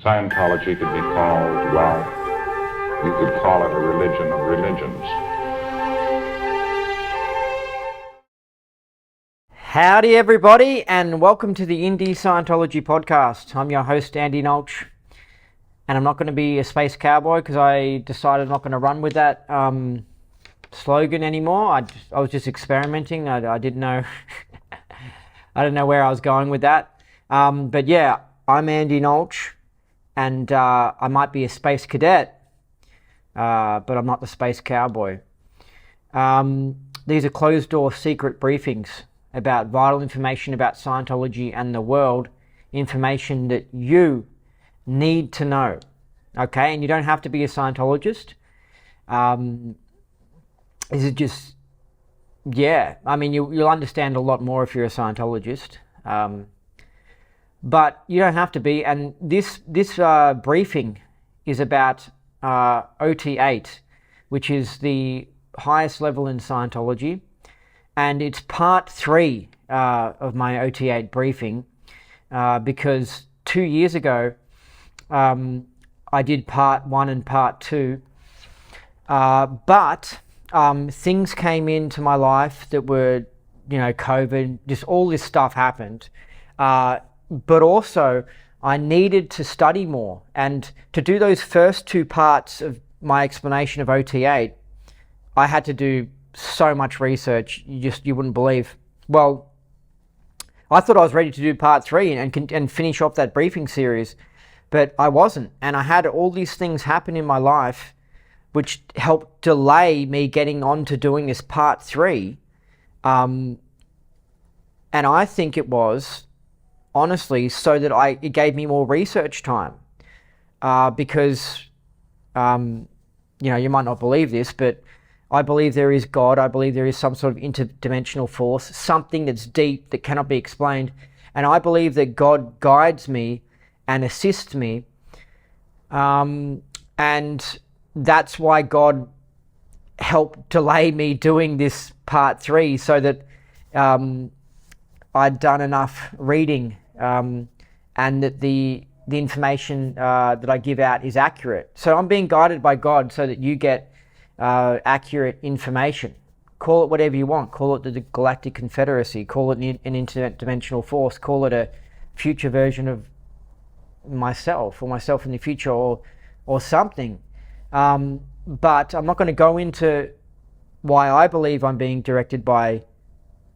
Scientology could be called, well, you could call it a religion of religions. Howdy everybody, and welcome to the Indie Scientology podcast. I'm your host Andy Nolch, and I'm not going to be a space cowboy because I decided I'm not going to run with that slogan anymore. I was just experimenting. I didn't know I didn't know where I was going with that. But yeah, I'm Andy Nolch, and I might be a space cadet, but I'm not the space cowboy. These are closed-door secret briefings about vital information about Scientology and the world, information that you need to know, okay? And you don't have to be a Scientologist. This is just, yeah, I mean, you'll understand a lot more if you're a Scientologist, but you don't have to be. And this briefing is about OT8, which is the highest level in Scientology. And it's part 3 of my OT8 briefing because 2 years ago I did part 1 and part 2, but things came into my life that were, COVID, just all this stuff happened, but also I needed to study more. And to do those first 2 parts of my explanation of OT8, I had to do so much research you wouldn't believe. Well, I thought I was ready to do part 3 and finish off that briefing series, but I wasn't. And I had all these things happen in my life which helped delay me getting on to doing this part 3. And I think it was, honestly, so that it gave me more research time. Because, you might not believe this, but I believe there is God. I believe there is some sort of interdimensional force, something that's deep that cannot be explained. And I believe that God guides me and assists me. And that's why God helped delay me doing this part 3, so that I'd done enough reading and that the information that I give out is accurate. So I'm being guided by God so that you get accurate information. Call it whatever you want. Call it the Galactic Confederacy. Call it an interdimensional force. Call it a future version of myself, or myself in the future, or something. But I'm not going to go into why I believe I'm being directed by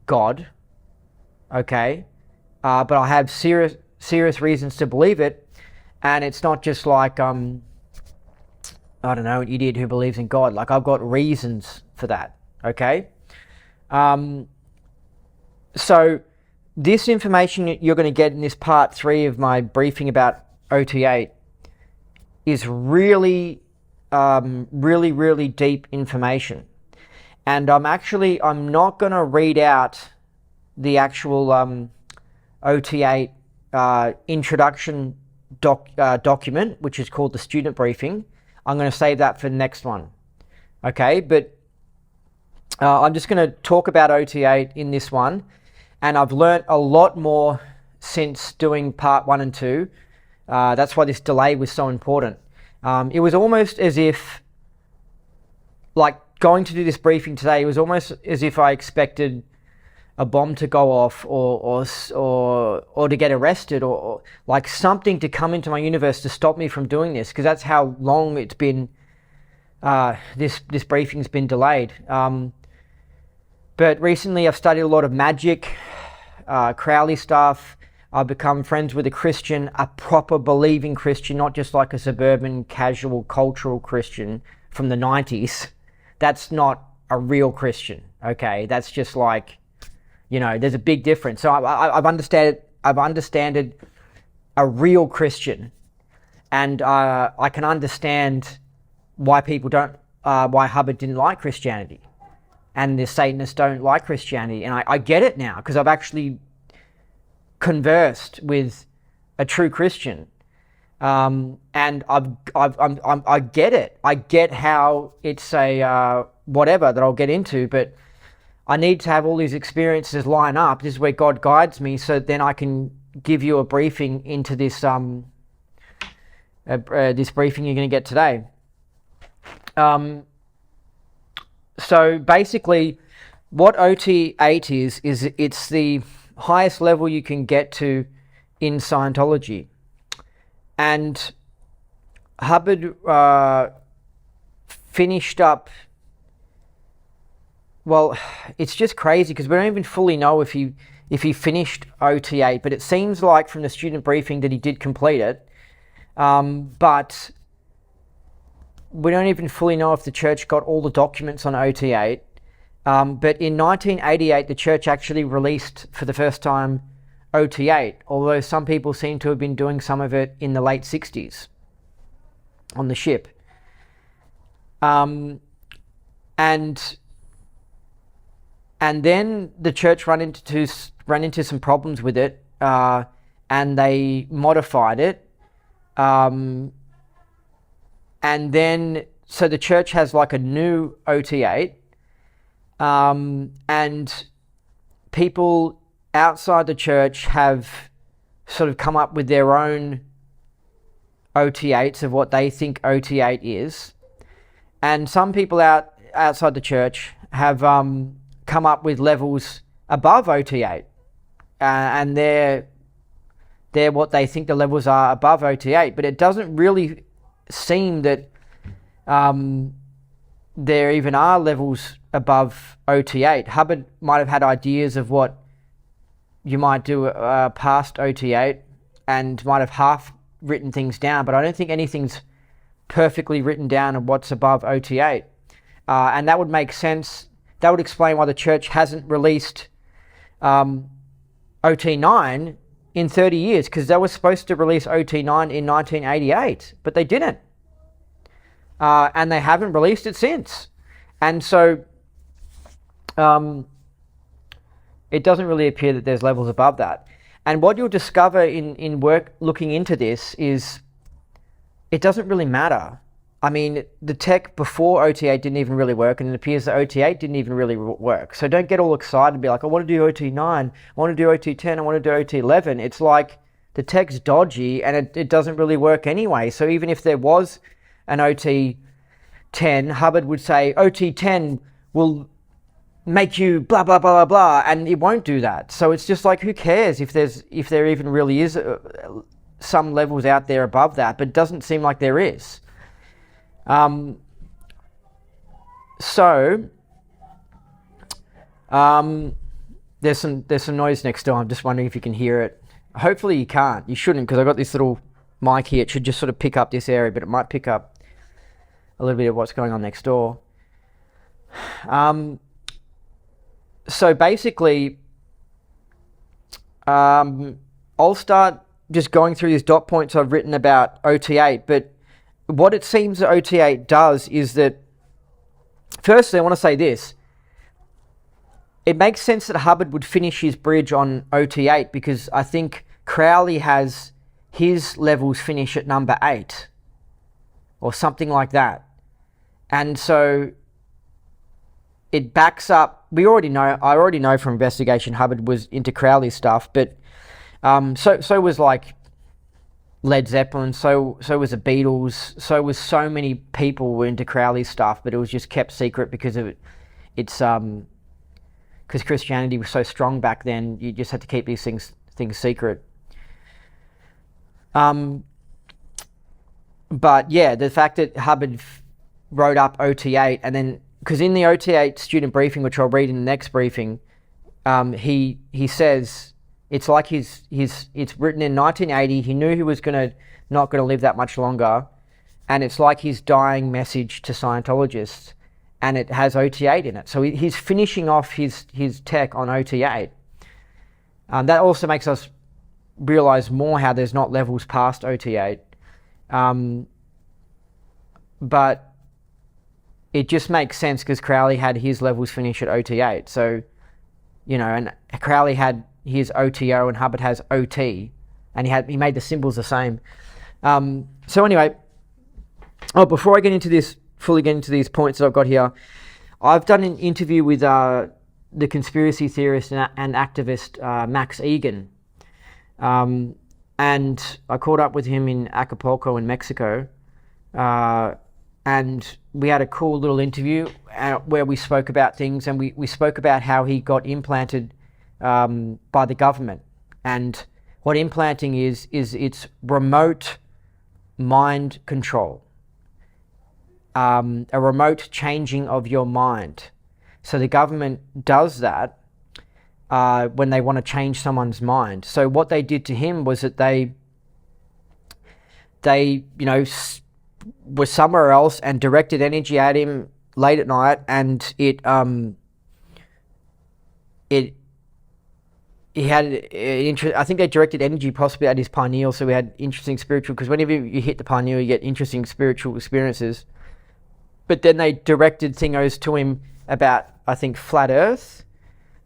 God. Okay, but I have serious reasons to believe it, and it's not just like I don't know, an idiot who believes in God. Like, I've got reasons for that, okay? So this information you're going to get in this part 3 of my briefing about OT8 is really, really deep information. And I'm not going to read out the actual OT8 introduction document, which is called the student briefing. I'm going to save that for the next one, okay? But I'm just going to talk about OT8 in this one, and I've learnt a lot more since doing part 1 and 2. That's why this delay was so important. It was almost as if, like, going to do this briefing today, it was almost as if I expected a bomb to go off, or to get arrested, or like something to come into my universe to stop me from doing this, because that's how long it's been. This briefing's been delayed. But recently I've studied a lot of magic, Crowley stuff. I've become friends with a Christian, a proper believing Christian, not just like a suburban, casual, cultural Christian from the 90s. That's not a real Christian, okay? That's just like, there's a big difference. So I've understood a real Christian, and I can understand why people why Hubbard didn't like Christianity, and the Satanists don't like Christianity, and I get it now because I've actually conversed with a true Christian, and I get it. I get how it's a whatever that I'll get into, but I need to have all these experiences line up. This is where God guides me, so then I can give you a briefing into this this briefing you're going to get today. So basically, what OT8 is it's the highest level you can get to in Scientology. And Hubbard finished up, well, it's just crazy because we don't even fully know if he finished OT8, but it seems like from the student briefing that he did complete it. But we don't even fully know if the church got all the documents on OT8. But in 1988, the church actually released for the first time OT8, although some people seem to have been doing some of it in the late 60s on the ship. And then the church ran into some problems with it, and they modified it. And then, so the church has like a new OT8, and people outside the church have sort of come up with their own OT8s of what they think OT8 is. And some people outside the church have come up with levels above OT8, and they're what they think the levels are above OT8, but it doesn't really seem that there even are levels above OT8. Hubbard might have had ideas of what you might do past OT8 and might have half written things down, but I don't think anything's perfectly written down of what's above OT8. And that would make sense. That would explain why the church hasn't released OT9 in 30 years, because they were supposed to release OT9 in 1988, but they didn't. And they haven't released it since. And so it doesn't really appear that there's levels above that. And what you'll discover in work looking into this is it doesn't really matter. I mean, the tech before OT8 didn't even really work, and it appears that OT8 didn't even really work. So don't get all excited and be like, I want to do OT9, I want to do OT10, I want to do OT11. It's like the tech's dodgy and it doesn't really work anyway. So even if there was an OT10, Hubbard would say OT10 will make you blah, blah, blah, blah, blah, and it won't do that. So it's just like, who cares if there even really is some levels out there above that, but it doesn't seem like there is. There's some noise next door. I'm just wondering if you can hear it. Hopefully you can't. You shouldn't, because I've got this little mic here. It should just sort of pick up this area, but it might pick up a little bit of what's going on next door. So basically, I'll start just going through these dot points I've written about OT8, but what it seems that OT8 does is that, firstly, I want to say this. It makes sense that Hubbard would finish his bridge on OT8 because I think Crowley has his levels finish at number 8 or something like that. And so it backs up. I already know from investigation Hubbard was into Crowley stuff, but so was like Led Zeppelin, so was the Beatles, so was so many people were into Crowley stuff, but it was just kept secret because of it's because Christianity was so strong back then. You just had to keep these things secret. But yeah, the fact that Hubbard wrote up OT8, and then because in the OT8 student briefing, which I'll read in the next briefing, he says it's like it's written in 1980. He knew he was not gonna live that much longer, and it's like his dying message to Scientologists, and it has OT8 in it. So he's finishing off his tech on OT8. That also makes us realize more how there's not levels past OT8. But it just makes sense because Crowley had his levels finish at OT8. So, and Crowley had his OTO and Hubbard has OT, and he made the symbols the same. So anyway, before I fully get into these points that I've got here, I've done an interview with the conspiracy theorist and activist Max Egan. and I caught up with him in Acapulco in Mexico, and we had a cool little interview where we spoke about things, and we spoke about how he got implanted by the government. And what implanting is it's remote mind control, a remote changing of your mind. So the government does that when they want to change someone's mind. So what they did to him was that they were somewhere else and directed energy at him late at night, and he had I think they directed energy possibly at his pineal, so we had interesting spiritual, because whenever you hit the pineal you get interesting spiritual experiences. But then they directed thingos to him about, I think, flat earth,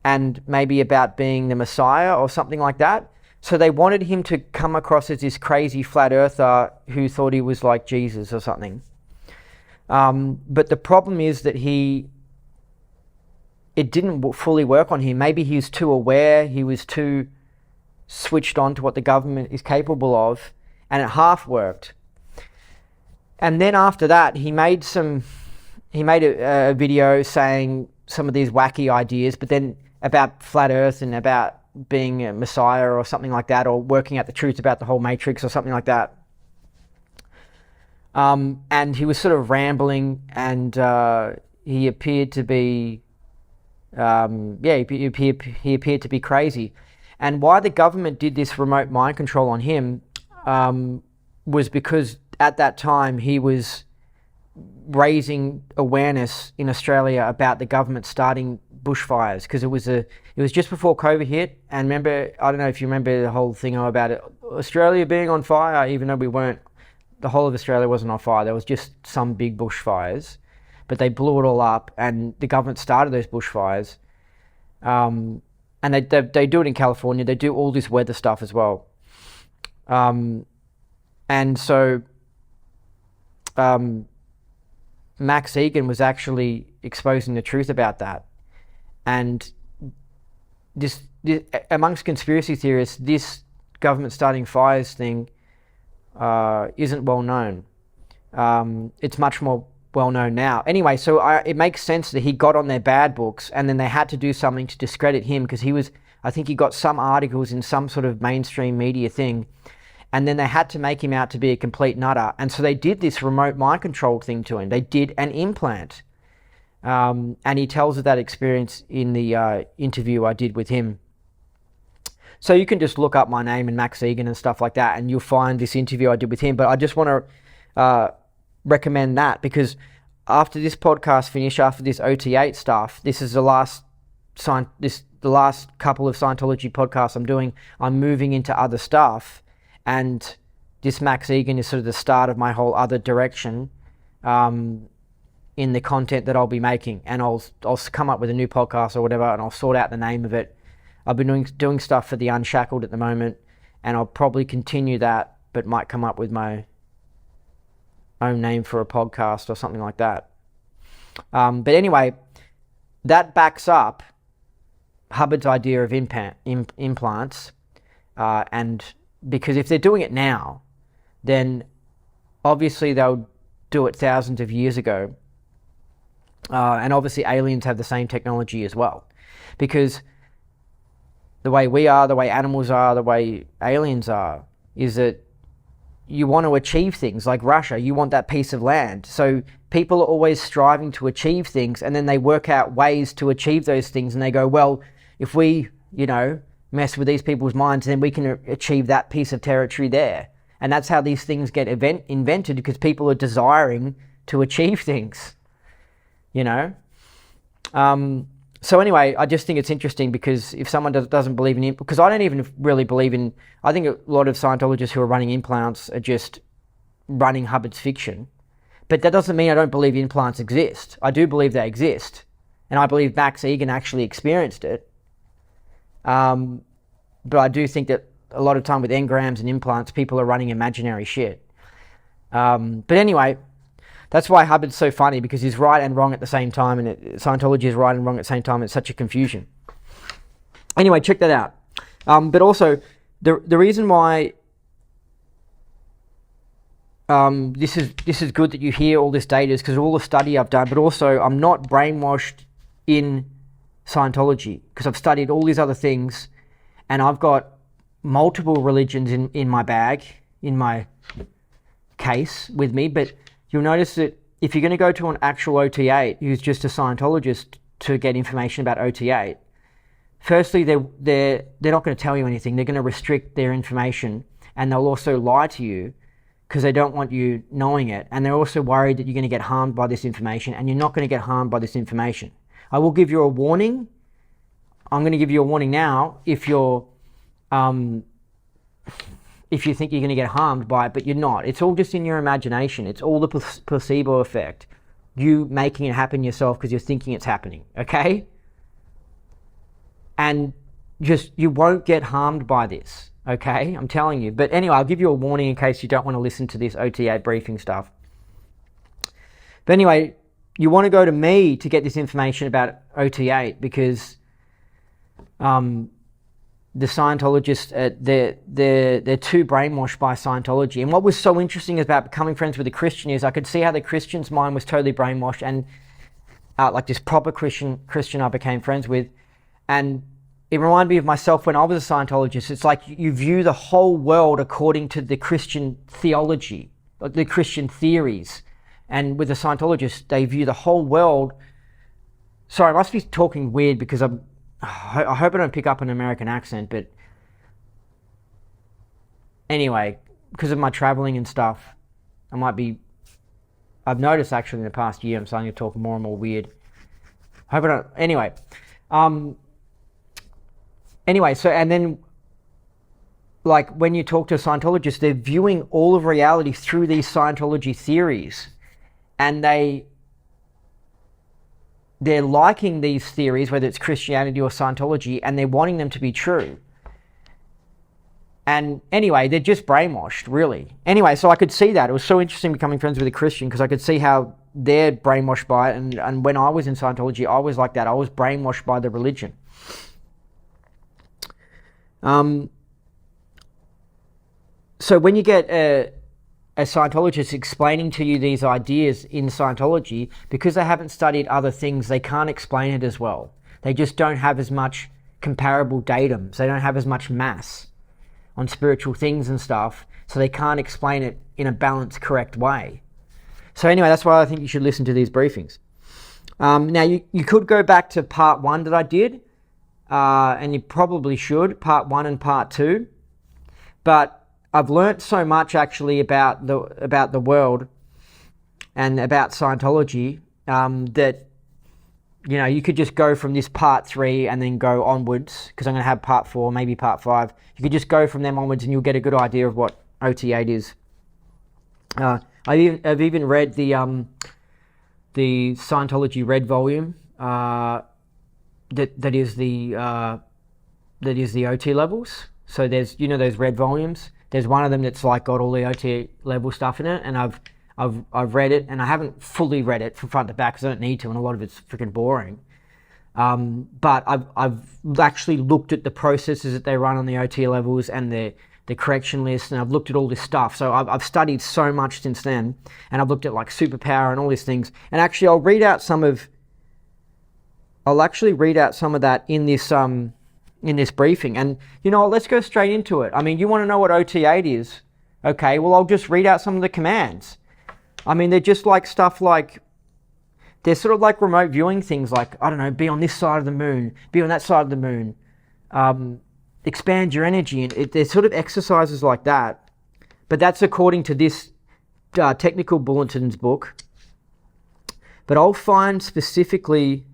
and maybe about being the Messiah or something like that. So they wanted him to come across as this crazy flat earther who thought he was like Jesus or something. But the problem is that it didn't fully work on him. Maybe he was too aware, he was too switched on to what the government is capable of, and it half worked. And then after that, he made a video saying some of these wacky ideas, but then about flat earth and about being a messiah or something like that, or working out the truth about the whole matrix or something like that. And he was sort of rambling, and he appeared to be he appeared to be crazy. And why the government did this remote mind control on him was because at that time he was raising awareness in Australia about the government starting bushfires, because it was just before COVID hit. And remember, I don't know if you remember the whole thing about it, Australia being on fire, even though we weren't, the whole of Australia wasn't on fire, there was just some big bushfires, but they blew it all up, and the government started those bushfires. And they do it in California, they do all this weather stuff as well. And so Max Egan was actually exposing the truth about that. And this amongst conspiracy theorists, this government starting fires thing isn't well known. It's much more well known now. Anyway, so it makes sense that he got on their bad books, and then they had to do something to discredit him, because I think he got some articles in some sort of mainstream media thing, and then they had to make him out to be a complete nutter. And so they did this remote mind control thing to him. They did an implant. And he tells of that experience in the interview I did with him. So you can just look up my name and Max Egan and stuff like that, and you'll find this interview I did with him. But I just want to recommend that, because after this podcast finish, after this OT8 stuff, this is the last couple of Scientology podcasts I'm doing. I'm moving into other stuff, and this Max Egan is sort of the start of my whole other direction in the content that I'll be making. And I'll come up with a new podcast or whatever, and I'll sort out the name of it. I've been doing stuff for the Unshackled at the moment, and I'll probably continue that, but might come up with my own name for a podcast or something like that. But anyway, that backs up Hubbard's idea of implants, and because if they're doing it now, then obviously they'll do it thousands of years ago, and obviously aliens have the same technology as well, because the way we are, the way animals are, the way aliens are, is that you want to achieve things. Like Russia, you want that piece of land. So people are always striving to achieve things, and then they work out ways to achieve those things, and they go, well, if we, mess with these people's minds, then we can achieve that piece of territory there. And that's how these things get invented, because people are desiring to achieve things, So anyway, I just think it's interesting, because if someone doesn't believe in because I don't even really believe in, I think a lot of Scientologists who are running implants are just running Hubbard's fiction. But that doesn't mean I don't believe implants exist. I do believe they exist. And I believe Max Egan actually experienced it. But I do think that a lot of time with engrams and implants, people are running imaginary shit. But anyway, that's why Hubbard's so funny, because he's right and wrong at the same time, and Scientology is right and wrong at the same time. It's such a confusion. Anyway, check that out. But also, the reason why this is good that you hear all this data, because of all the study I've done, but also I'm not brainwashed in Scientology, because I've studied all these other things, and I've got multiple religions in my bag, in my case with me. But you'll notice that if you're going to go to an actual OT8 who's just a Scientologist to get information about OT8, firstly, they're not going to tell you anything. They're going to restrict their information, and they'll also lie to you because they don't want you knowing it. And they're also worried that you're going to get harmed by this information, and you're not going to get harmed by this information. I will give you a warning. I'm going to give you a warning now if you think you're going to get harmed by it, but you're not. It's all just in your imagination. It's all the placebo effect. You making it happen yourself because you're thinking it's happening, okay? And just, you won't get harmed by this, okay? I'm telling you. But anyway, I'll give you a warning in case you don't want to listen to this OT8 briefing stuff. But anyway, you want to go to me to get this information about OT8, because the Scientologists, they're too brainwashed by Scientology. And what was so interesting about becoming friends with a Christian is I could see how the Christian's mind was totally brainwashed, and like this proper Christian I became friends with. And it reminded me of myself when I was a Scientologist. It's like you view the whole world according to the Christian theology, like the Christian theories. And with a Scientologist, they view the whole world. Sorry, I must be talking weird because I hope I don't pick up an American accent, but anyway, because of my traveling and stuff, I've noticed actually in the past year I'm starting to talk more and more weird. I hope I don't, anyway, so, and then like when you talk to a Scientologist, they're viewing all of reality through these Scientology theories, and they're liking these theories, whether it's Christianity or Scientology, and they're wanting them to be true. And anyway, they're just brainwashed, really. Anyway, so I could see that. It was so interesting becoming friends with a Christian, because I could see how they're brainwashed by it. And when I was in Scientology, I was like that. I was brainwashed by the religion. So when you get a Scientologist explaining to you these ideas in Scientology, because they haven't studied other things, they can't explain it as well. They just don't have as much comparable datum. So they don't have as much mass on spiritual things and stuff. So they can't explain it in a balanced, correct way. So anyway, that's why I think you should listen to these briefings. Now, you could go back to part 1 that I did, and you probably should, part 1 and part 2. But I've learnt so much actually about the world and about Scientology that, you know, you could just go from this part 3 and then go onwards, because I'm going to have part 4, maybe part 5. You could just go from them onwards and you'll get a good idea of what OT8 is. I've even read the Scientology Red volume that is the OT levels. So there's, you know, those red volumes. There's one of them that's like got all the OT level stuff in it, and I've read it, and I haven't fully read it from front to back because I don't need to, and a lot of it's freaking boring. But I've actually looked at the processes that they run on the OT levels and the correction list, and I've looked at all this stuff. So I've studied so much since then, and I've looked at like superpower and all these things. And actually, I'll read out some of that in this briefing. And you know, let's go straight into it. I mean, you want to know what OT8 is? Okay, well, I'll just read out some of the commands. I mean, they're just like stuff like, they're sort of like remote viewing things, like, I don't know, be on this side of the moon, be on that side of the moon, expand your energy. And they're sort of exercises like that. But that's according to this Technical Bulletins book. But I'll find specifically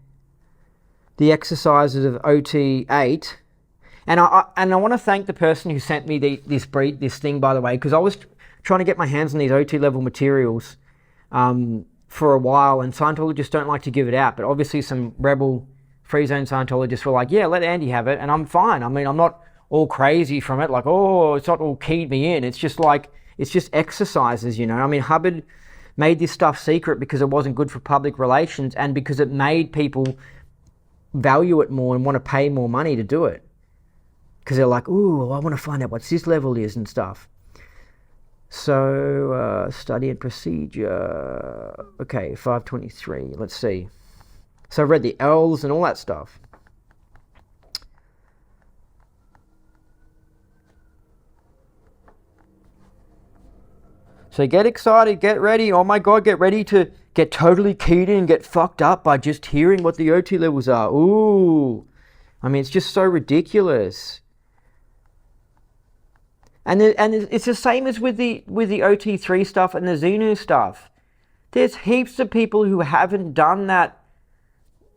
the exercises of OT8, and I want to thank the person who sent me this thing, by the way, because I was trying to get my hands on these OT level materials for a while, and Scientologists don't like to give it out, but obviously some rebel free zone Scientologists were like, yeah, let Andy have it, and I'm fine. I mean, I'm not all crazy from it, like, oh, it's not all keyed me in. It's just like, it's just exercises, you know. I mean, Hubbard made this stuff secret because it wasn't good for public relations, and because it made people value it more and want to pay more money to do it, because they're like, ooh, I want to find out what this level is and stuff. So, study and procedure. Okay, 523. Let's see. So I've read the L's and all that stuff. So get excited, get ready. Oh my God, get ready to get totally keyed in and get fucked up by just hearing what the OT levels are. Ooh. I mean, it's just so ridiculous. And it's the same as with the OT3 stuff and the Xenu stuff. There's heaps of people who haven't done that,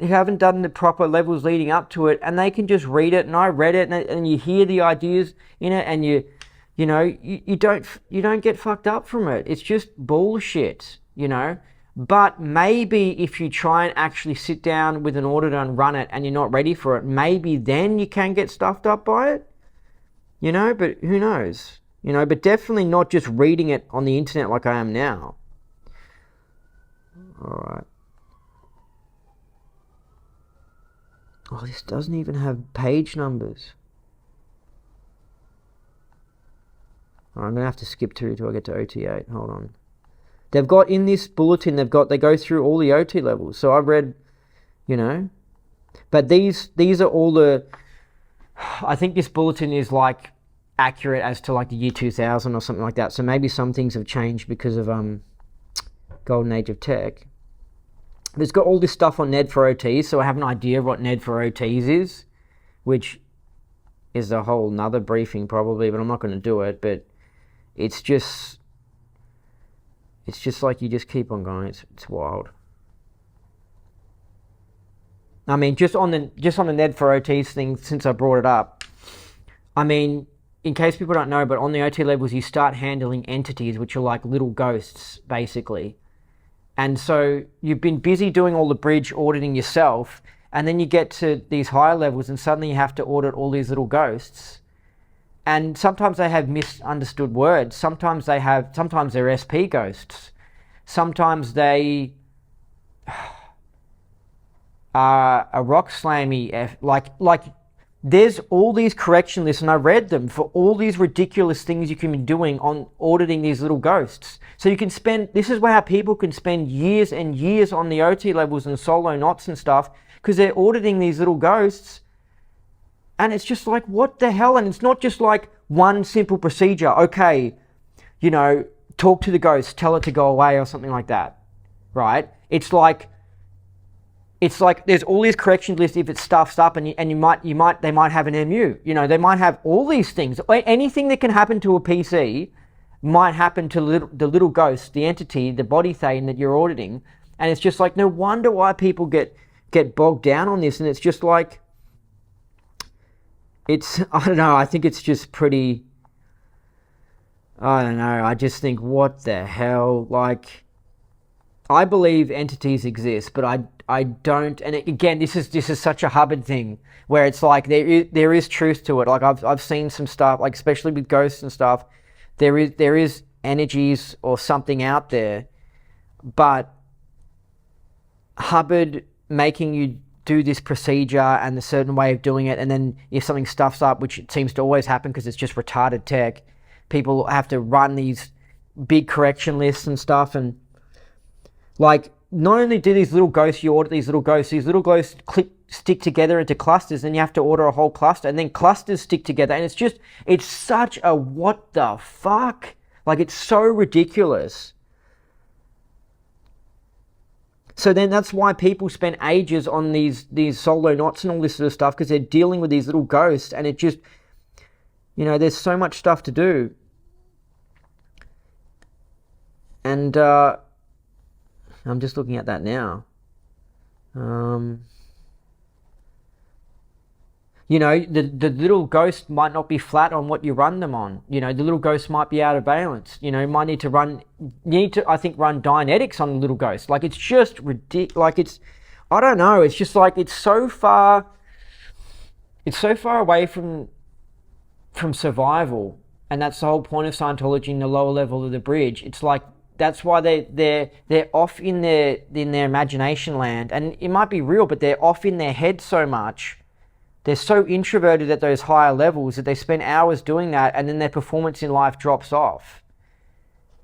who haven't done the proper levels leading up to it, and they can just read it. And I read it, and you hear the ideas in it, and you don't get fucked up from it. It's just bullshit, But maybe if you try and actually sit down with an auditor and run it, and you're not ready for it, maybe then you can get stuffed up by it. But who knows? But definitely not just reading it on the internet like I am now. All right. Oh, this doesn't even have page numbers. I'm going to have to skip through till I get to OT8. Hold on. They've got in this bulletin, they go through all the OT levels. So I've read, but these are all the, I think this bulletin is like accurate as to like the year 2000 or something like that. So maybe some things have changed because of golden age of tech. But it's got all this stuff on NED for OTs, so I have an idea of what NED for OTs is, which is a whole nother briefing probably, but I'm not going to do it. But it's just like you just keep on going. It's wild. I mean, just on the NED for OTs thing, since I brought it up, I mean, in case people don't know, but on the OT levels, you start handling entities, which are like little ghosts, basically. And so you've been busy doing all the bridge auditing yourself, and then you get to these higher levels, and suddenly you have to audit all these little ghosts. And sometimes they have misunderstood words. Sometimes they're SP ghosts. Sometimes they are a rock slammy, like there's all these correction lists, and I read them for all these ridiculous things you can be doing on auditing these little ghosts. So you can this is how people can spend years and years on the OT levels and solo knots and stuff, because they're auditing these little ghosts. And it's just like, what the hell? And it's not just like one simple procedure. Okay, talk to the ghost, tell it to go away or something like that, right? It's like there's all these correction lists if it stuffs up, and they might have an MU. They might have all these things. Anything that can happen to a PC might happen to the little ghost, the entity, the body thing that you're auditing. And it's just like, no wonder why people get bogged down on this. And it's just like, I don't know, I think it's just pretty, I don't know, I just think, what the hell? Like, I believe entities exist, but I don't, and again, this is such a Hubbard thing, where it's like, there is truth to it. Like, I've seen some stuff, like especially with ghosts and stuff, there is energies or something out there, but Hubbard making you do this procedure and the certain way of doing it, and then if something stuffs up, which it seems to always happen because it's just retarded tech, people have to run these big correction lists and stuff. And like, not only do these little ghosts, you audit these little ghosts stick together into clusters, and you have to order a whole cluster, and then clusters stick together, and it's such a what the fuck? Like, it's so ridiculous. So then that's why people spend ages on these solo knots and all this sort of stuff, because they're dealing with these little ghosts, and it just, there's so much stuff to do. And I'm just looking at that now. The little ghost might not be flat on what you run them on. The little ghost might be out of balance. You might need to run Dynetics on the little ghost. Like, it's just ridiculous. Like, I don't know. It's just like, it's so far away from survival. And that's the whole point of Scientology in the lower level of the bridge. It's like, that's why they're off in their imagination land. And it might be real, but they're off in their head so much. They're so introverted at those higher levels that they spend hours doing that, and then their performance in life drops off.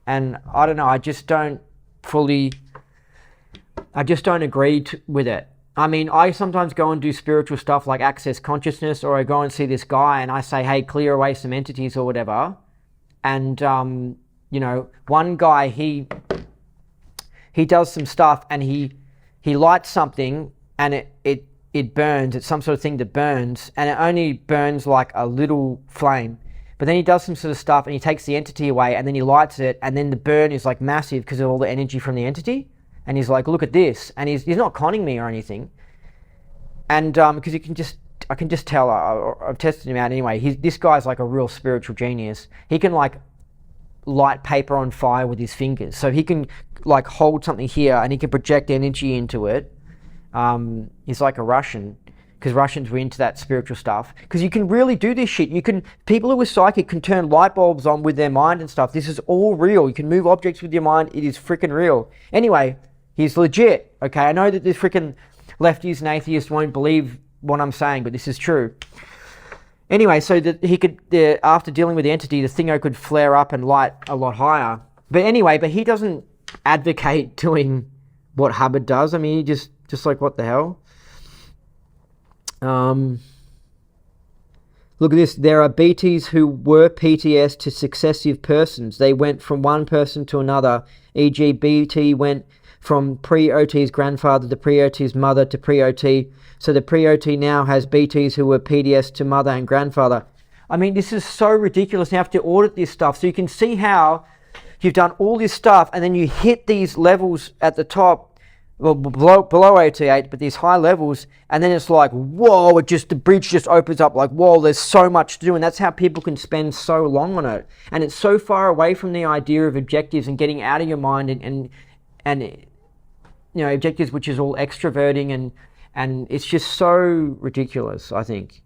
And I don't know, I just don't agree with it. I mean, I sometimes go and do spiritual stuff like access consciousness, or I go and see this guy and I say, hey, clear away some entities or whatever. And, you know, one guy, he does some stuff and he lights something and it burns. It's some sort of thing that burns, and it only burns like a little flame. But then he does some sort of stuff and he takes the entity away and then he lights it, and then the burn is like massive because of all the energy from the entity. And he's like, look at this. And he's not conning me or anything. And because I can just tell, I've tested him out anyway. This guy's like a real spiritual genius. He can like light paper on fire with his fingers. So he can like hold something here and he can project energy into it. He's like a Russian, because Russians were into that spiritual stuff. Because you can really do this shit. People who are psychic can turn light bulbs on with their mind and stuff. This is all real. You can move objects with your mind. It is freaking real. Anyway, he's legit. Okay, I know that the freaking lefties and atheists won't believe what I'm saying, but this is true. Anyway, so that he could, after dealing with the entity, the thingo could flare up and light a lot higher. But anyway, he doesn't advocate doing what Hubbard does. I mean, he just like, what the hell? Look at this. There are BTs who were PTS to successive persons. They went from one person to another. E.g., BT went from pre-OT's grandfather to pre-OT's mother to pre-OT. So the pre-OT now has BTs who were PDS to mother and grandfather. I mean, this is so ridiculous. You have to audit this stuff. So you can see how you've done all this stuff and then you hit these levels at the top, well, below OT8, but these high levels, and then it's like, whoa, the bridge just opens up like, whoa, there's so much to do. And that's how people can spend so long on it. And it's so far away from the idea of objectives and getting out of your mind and you know, objectives, which is all extroverting, and it's just so ridiculous, I think.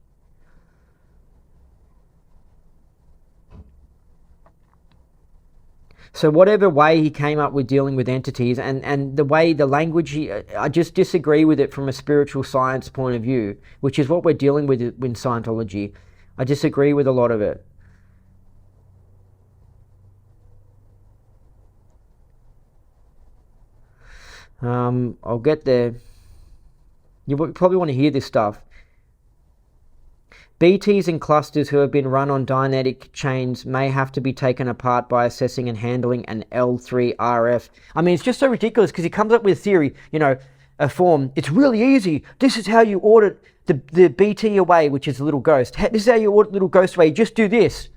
So whatever way he came up with dealing with entities and the way the language, I just disagree with it from a spiritual science point of view, which is what we're dealing with in Scientology. I disagree with a lot of it. I'll get there. You probably want to hear this stuff. BTs and clusters who have been run on Dianetic chains may have to be taken apart by assessing and handling an L3RF. I mean, it's just so ridiculous because he comes up with a theory, you know, a form. It's really easy. This is how you audit the BT away, which is a little ghost. This is how you audit little ghost away. You just do this.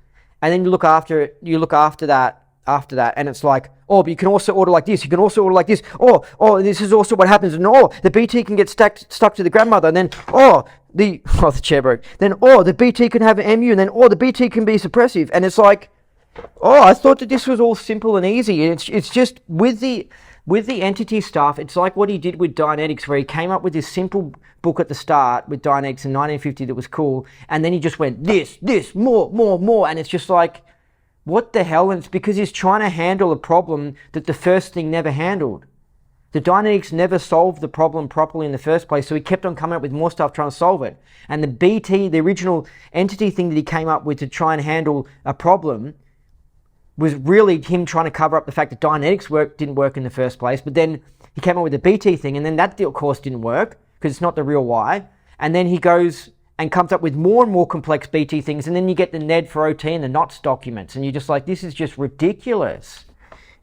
And then you look after it. You look after that, and it's like, oh, but you can also order like this. You can also order like this. Oh, this is also what happens. And the BT can get stuck to the grandmother. And then, the chair broke. Then, the BT can have an MU. And then, the BT can be suppressive. And it's like, I thought that this was all simple and easy. And it's just with the entity stuff, it's like what he did with Dianetics, where he came up with this simple book at the start with Dianetics in 1950 that was cool. And then he just went, this, more. And it's just like, what the hell? And it's because he's trying to handle a problem that the first thing never handled. The Dianetics never solved the problem properly in the first place, so he kept on coming up with more stuff trying to solve it. And the BT, the original entity thing that he came up with to try and handle a problem, was really him trying to cover up the fact that Dianetics didn't work in the first place. But then he came up with the BT thing, and then that, of course, didn't work because it's not the real why. And then he goes and comes up with more and more complex BT things, and then you get the NED for OT and the NOTS documents, and you're just like, this is just ridiculous.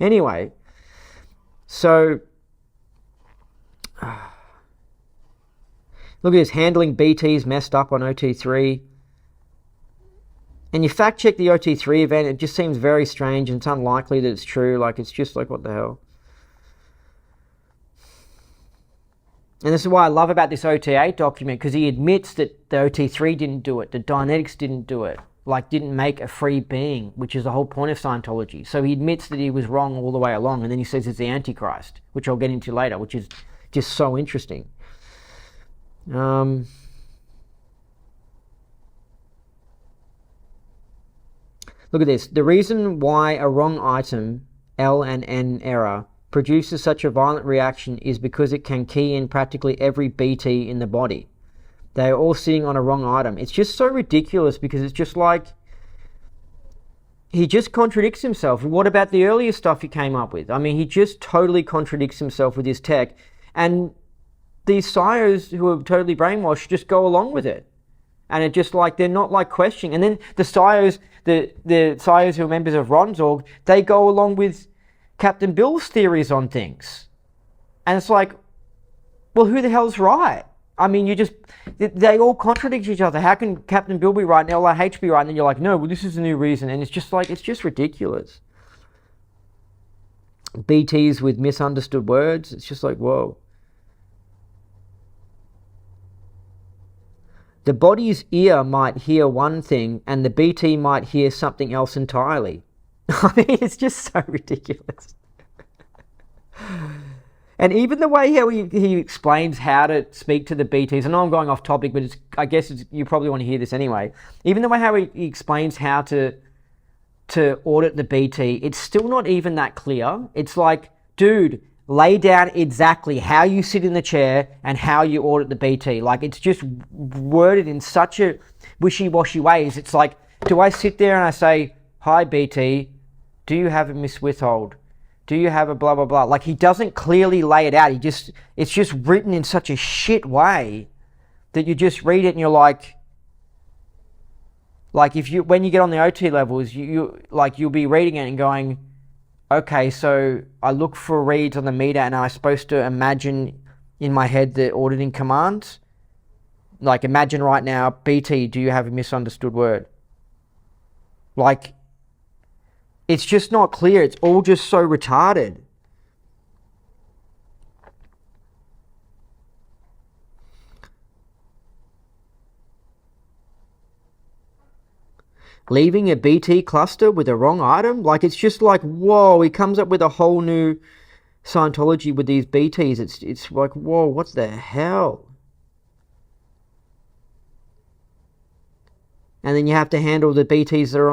Anyway, so look at this, handling BTs messed up on OT3. And you fact check the OT3 event, it just seems very strange and it's unlikely that it's true. Like, it's just like, what the hell? And this is why I love about this OT8 document, because he admits that the OT3 didn't do it, the Dianetics didn't do it, like didn't make a free being, which is the whole point of Scientology. So he admits that he was wrong all the way along, and then he says it's the Antichrist, which I'll get into later, which is just so interesting. Look at this. The reason why a wrong item, L and N error, produces such a violent reaction is because it can key in practically every BT in the body. They are all sitting on a wrong item. It's just so ridiculous because it's just like, he just contradicts himself. What about the earlier stuff he came up with? I mean, he just totally contradicts himself with his tech. And these psyos who are totally brainwashed just go along with it. And it just like, they're not like questioning. And then the psyos, the psyos who are members of Ron's org, they go along with Captain Bill's theories on things. And it's like, well, who the hell's right? I mean, they all contradict each other. How can Captain Bill be right and LIH be right? And then you're like, no, well, this is a new reason. And it's just like, it's just ridiculous. BTs with misunderstood words. It's just like, whoa. The body's ear might hear one thing and the BT might hear something else entirely. I mean, it's just so ridiculous. And even the way how he explains how to speak to the BTs, I know I'm going off topic, but I guess you probably want to hear this anyway. Even the way how he explains how to audit the BT, it's still not even that clear. It's like, dude, lay down exactly how you sit in the chair and how you audit the BT. Like, it's just worded in such a wishy-washy ways. It's like, do I sit there and I say, hi BT, do you have a Miss Withhold? Do you have a blah, blah, blah? Like, he doesn't clearly lay it out. It's just written in such a shit way that you just read it and you're like when you get on the OT levels, you'll be reading it and going, okay, so I look for reads on the meter and I'm supposed to imagine in my head the auditing commands. Like, imagine right now, BT, do you have a misunderstood word? Like, it's just not clear. It's all just so retarded. Leaving a BT cluster with a wrong item? Like, it's just like, whoa, he comes up with a whole new Scientology with these BTs. It's like, whoa, what the hell? And then you have to handle the BTs that are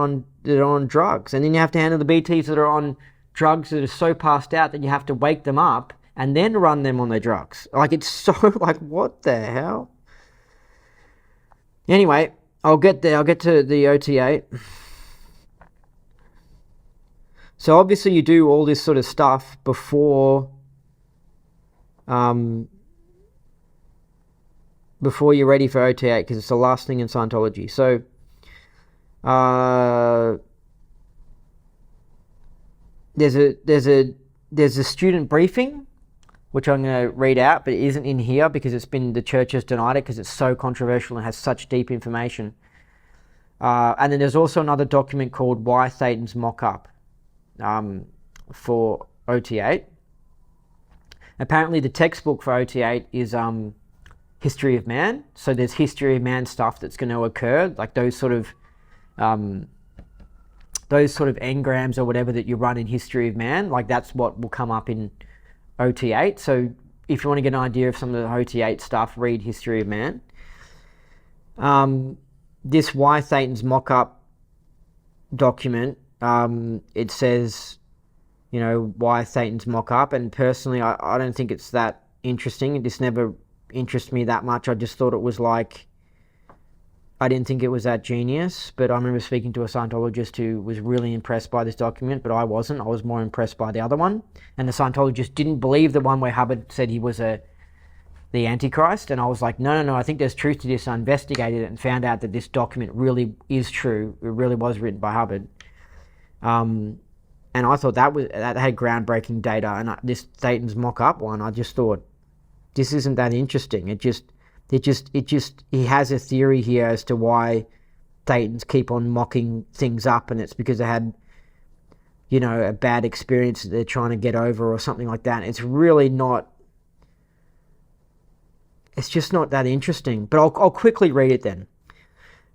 on drugs. And then you have to handle the BTs that are on drugs that are so passed out that you have to wake them up and then run them on their drugs. Like, it's so like, what the hell? Anyway, I'll get there. I'll get to the OT8. So obviously you do all this sort of stuff before you're ready for OT8, because it's the last thing in Scientology. So there's a student briefing, which I'm going to read out, but it isn't in here because the church has denied it because it's so controversial and has such deep information. And then there's also another document called Why Thetans Mock Up for OT8. Apparently the textbook for OT8 is History of Man. So there's History of Man stuff that's going to occur, like those sort of engrams or whatever that you run in History of Man. Like, that's what will come up in OT8. So if you want to get an idea of some of the OT8 stuff, read History of Man. This Why Thetans Mock Up document, it says, why Thetans mock up. And personally, I don't think it's that interesting. It just never interested me that much. I just thought it was like, I didn't think it was that genius. But I remember speaking to a Scientologist who was really impressed by this document, but I wasn't. I was more impressed by the other one. And the Scientologist didn't believe the one where Hubbard said he was the Antichrist. And I was like, no, I think there's truth to this. I investigated it and found out that this document really is true. It really was written by Hubbard. And I thought that had groundbreaking data. And this Thetans mock up one, I just thought, this isn't that interesting. He has a theory here as to why Thetans keep on mocking things up, and it's because they had, a bad experience that they're trying to get over or something like that. It's really not, it's just not that interesting. But I'll quickly read it then.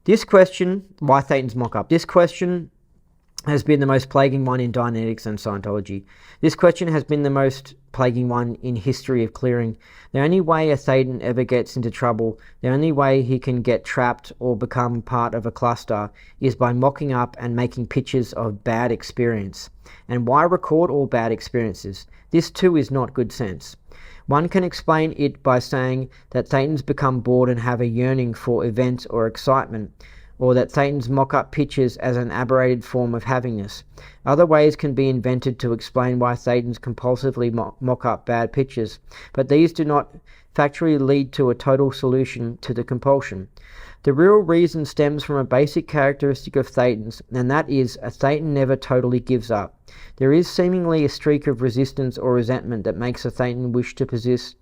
This question, why Thetans mock up? This question has been the most plaguing one in Dianetics and Scientology. This question has been the most plaguing one in history of clearing. The only way a Thetan ever gets into trouble, the only way he can get trapped or become part of a cluster, is by mocking up and making pictures of bad experience. And why record all bad experiences? This too is not good sense. One can explain it by saying that Thetans become bored and have a yearning for events or excitement, or that Satans mock up pictures as an aberrated form of havingness. Other ways can be invented to explain why Satans compulsively mock up bad pictures, but these do not factually lead to a total solution to the compulsion. The real reason stems from a basic characteristic of Satans, and that is a Satan never totally gives up. There is seemingly a streak of resistance or resentment that makes a Satan wish to persist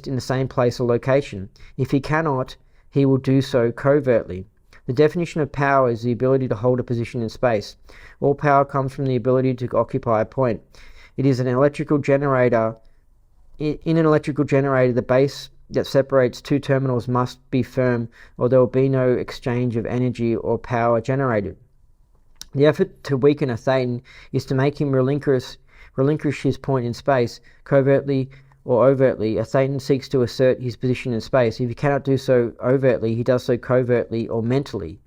in the same place or location. If he cannot, he will do so covertly. The definition of power is the ability to hold a position in space. All power comes from the ability to occupy a point. It is an electrical generator. In an electrical generator, the base that separates two terminals must be firm, or there will be no exchange of energy or power generated. The effort to weaken a Satan is to make him relinquish his point in space, covertly or overtly. A Satan seeks to assert his position in space. If he cannot do so overtly, he does so covertly or mentally.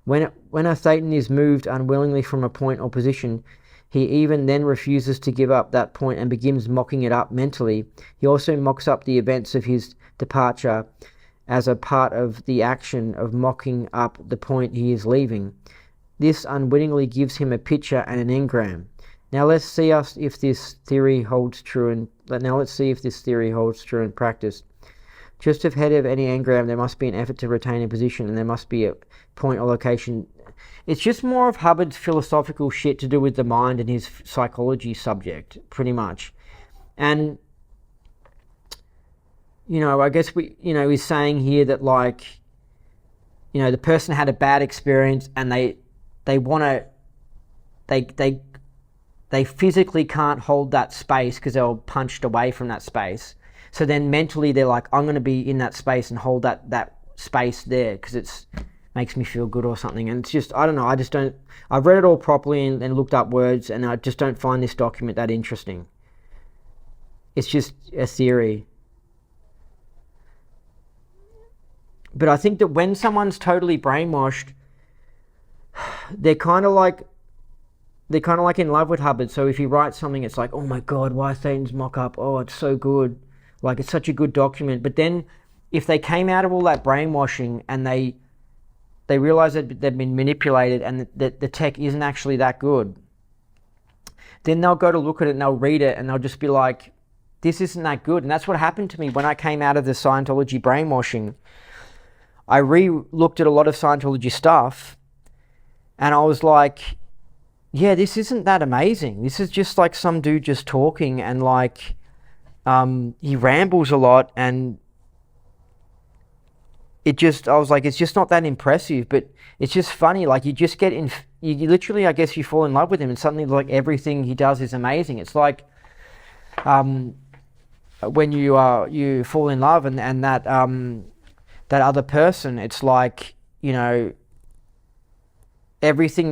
When a Satan is moved unwillingly from a point or position, he even then refuses to give up that point and begins mocking it up mentally. He also mocks up the events of his departure as a part of the action of mocking up the point he is leaving. This unwittingly gives him a picture and an engram. Now let's see if this theory holds true in practice. Just ahead of any engram, there must be an effort to retain a position, and there must be a point or location. It's just more of Hubbard's philosophical shit to do with the mind and his psychology subject, pretty much. And, I guess he's saying here that, the person had a bad experience and they physically can't hold that space because they were punched away from that space. So then mentally they're like, I'm going to be in that space and hold that space there because it's makes me feel good or something. And it's just, I don't know, I've read it all properly and looked up words, and I just don't find this document that interesting. It's just a theory. But I think that when someone's totally brainwashed, they're kind of like in love with Hubbard. So if he writes something, it's like, oh my God, why Satan's mock up? Oh, it's so good. Like, it's such a good document. But then if they came out of all that brainwashing and they realize that they've been manipulated and that the tech isn't actually that good, then they'll go to look at it and they'll read it and they'll just be like, this isn't that good. And that's what happened to me when I came out of the Scientology brainwashing. I re-looked at a lot of Scientology stuff and I was like, yeah, this isn't that amazing. This is just like some dude just talking, and like he rambles a lot, and I was like, it's just not that impressive, but it's just funny. Like, you just get you literally, I guess, you fall in love with him, and suddenly like everything he does is amazing. It's like when you fall in love and that other person, it's like, everything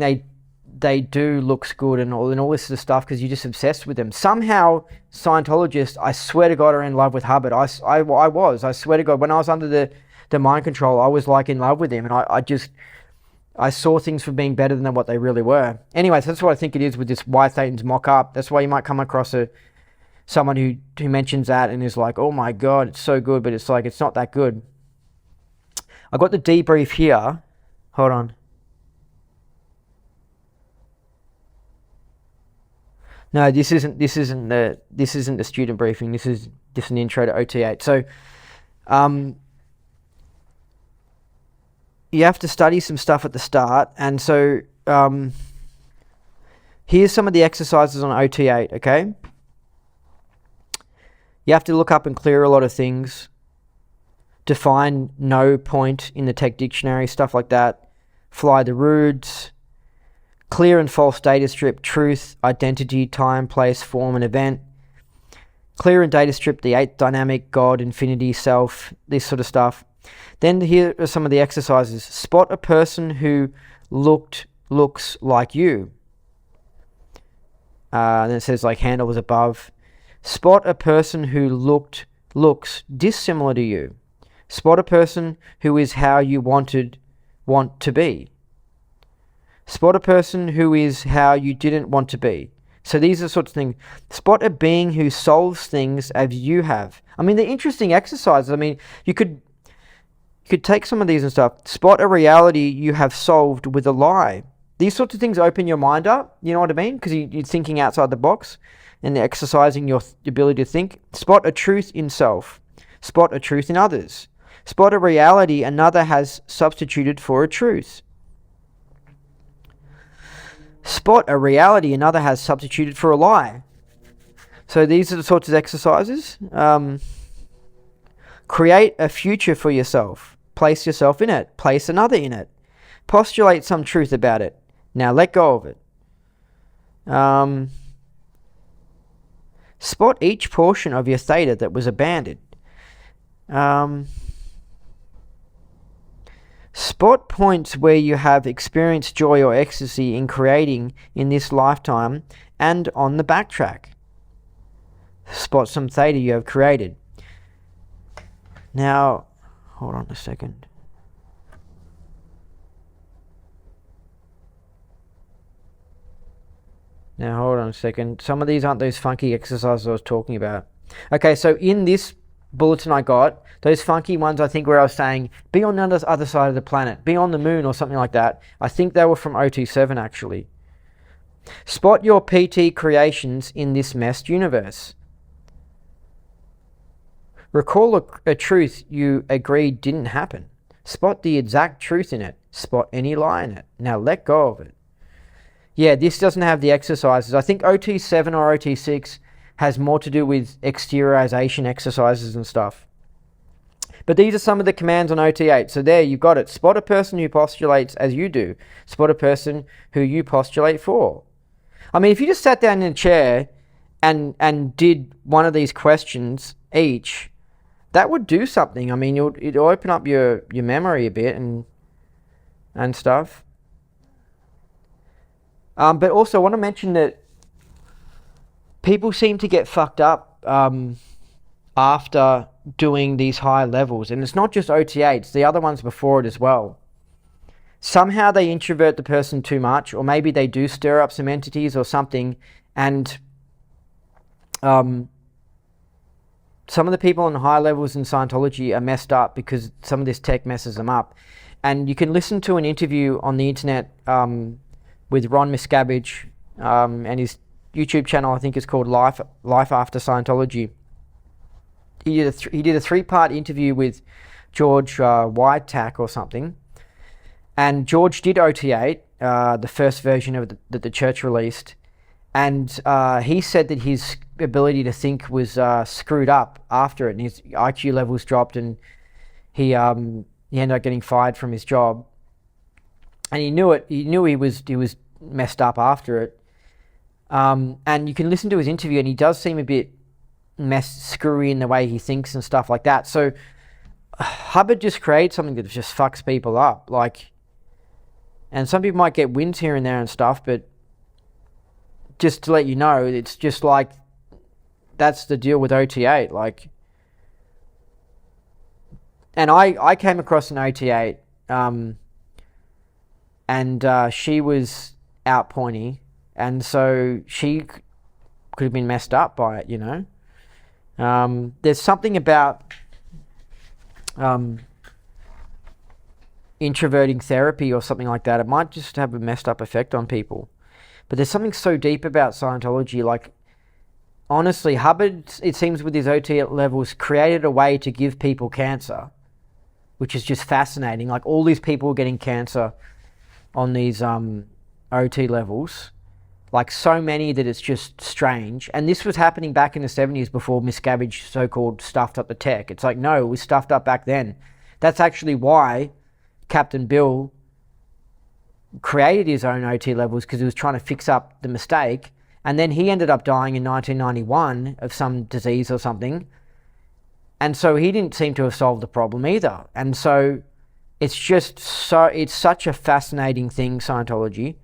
they do looks good and all this sort of stuff because you're just obsessed with them. Somehow Scientologists, I swear to God, are in love with Hubbard. I swear to God, when I was under the mind control, I was like in love with him, and I saw things for being better than what they really were. Anyways, that's what I think it is with this why Satan's mock up. That's why you might come across someone who mentions that and is like, oh my God, it's so good, but it's like, it's not that good. I got the debrief here. Hold on. No, this isn't the student briefing. This is just an intro to OT8. So, you have to study some stuff at the start, and so here's some of the exercises on OT8. Okay, you have to look up and clear a lot of things. Define no point in the tech dictionary, stuff like that. Fly the roods. Clear and false data strip, truth, identity, time, place, form, and event. Clear and data strip the 8th dynamic, God, infinity, self, this sort of stuff. Then here are some of the exercises. Spot a person who looks like you. Then it says like handle is above. Spot a person who looks dissimilar to you. Spot a person who is how you want to be. Spot a person who is how you didn't want to be. So these are sorts of things. Spot a being who solves things as you have. I mean, they're interesting exercises. I mean, you could You could take some of these and stuff. Spot a reality you have solved with a lie. These sorts of things open your mind up, you know what I mean? Because you're thinking outside the box and exercising your ability to think. Spot a truth in self. Spot a truth in others. Spot a reality another has substituted for a truth. Spot a reality another has substituted for a lie. So these are the sorts of exercises. Create a future for yourself. Place yourself in it. Place another in it. Postulate some truth about it. Now let go of it. Spot each portion of your theta that was abandoned. Spot points where you have experienced joy or ecstasy in creating in this lifetime and on the backtrack. Spot some theta you have created. Now, hold on a second. Now, hold on a second. Some of these aren't those funky exercises I was talking about. Okay, so in this bulletin I got, those funky ones, I think where I was saying, be on the other side of the planet, be on the moon or something like that. I think they were from OT7 actually. Spot your PT creations in this messed universe. Recall a truth you agreed didn't happen. Spot the exact truth in it. Spot any lie in it. Now let go of it. Yeah, this doesn't have the exercises. I think OT7 or OT6 has more to do with exteriorization exercises and stuff. But these are some of the commands on OT8. So there, you've got it. Spot a person who postulates as you do. Spot a person who you postulate for. I mean, if you just sat down in a chair and did one of these questions each, that would do something. I mean, it'll open up your memory a bit and stuff. But also, I want to mention that people seem to get fucked up after doing these high levels. And it's not just OT8, it's the other ones before it as well. Somehow they introvert the person too much, or maybe they do stir up some entities or something, and some of the people on high levels in Scientology are messed up because some of this tech messes them up. And you can listen to an interview on the internet with Ron Miscavige, and his YouTube channel, I think, is called Life After Scientology. He did a 3-part interview with George Whitack or something. And George did OT8, the first version of that the church released. And he said that his ability to think was screwed up after it, and his IQ levels dropped, and he ended up getting fired from his job. And he knew it. He knew he was messed up after it. And you can listen to his interview, and he does seem a bit screwy in the way he thinks and stuff like that. So Hubbard just created something that just fucks people up. And some people might get wins here and there and stuff, but just to let you know, it's just like, that's the deal with OT8. And I came across an OT8, and she was out pointy, and so she could have been messed up by it, you know. There's something about introverting therapy or something like that. It might just have a messed up effect on people. But there's something so deep about Scientology. Honestly, Hubbard, it seems with his OT levels, created a way to give people cancer, which is just fascinating. All these people are getting cancer on these OT levels. So many that it's just strange. And this was happening back in the 70s before Miscavige so-called stuffed up the tech. It's no, it was stuffed up back then. That's actually why Captain Bill created his own OT levels, because he was trying to fix up the mistake. And then he ended up dying in 1991 of some disease or something. And so he didn't seem to have solved the problem either. And so it's such a fascinating thing, Scientology.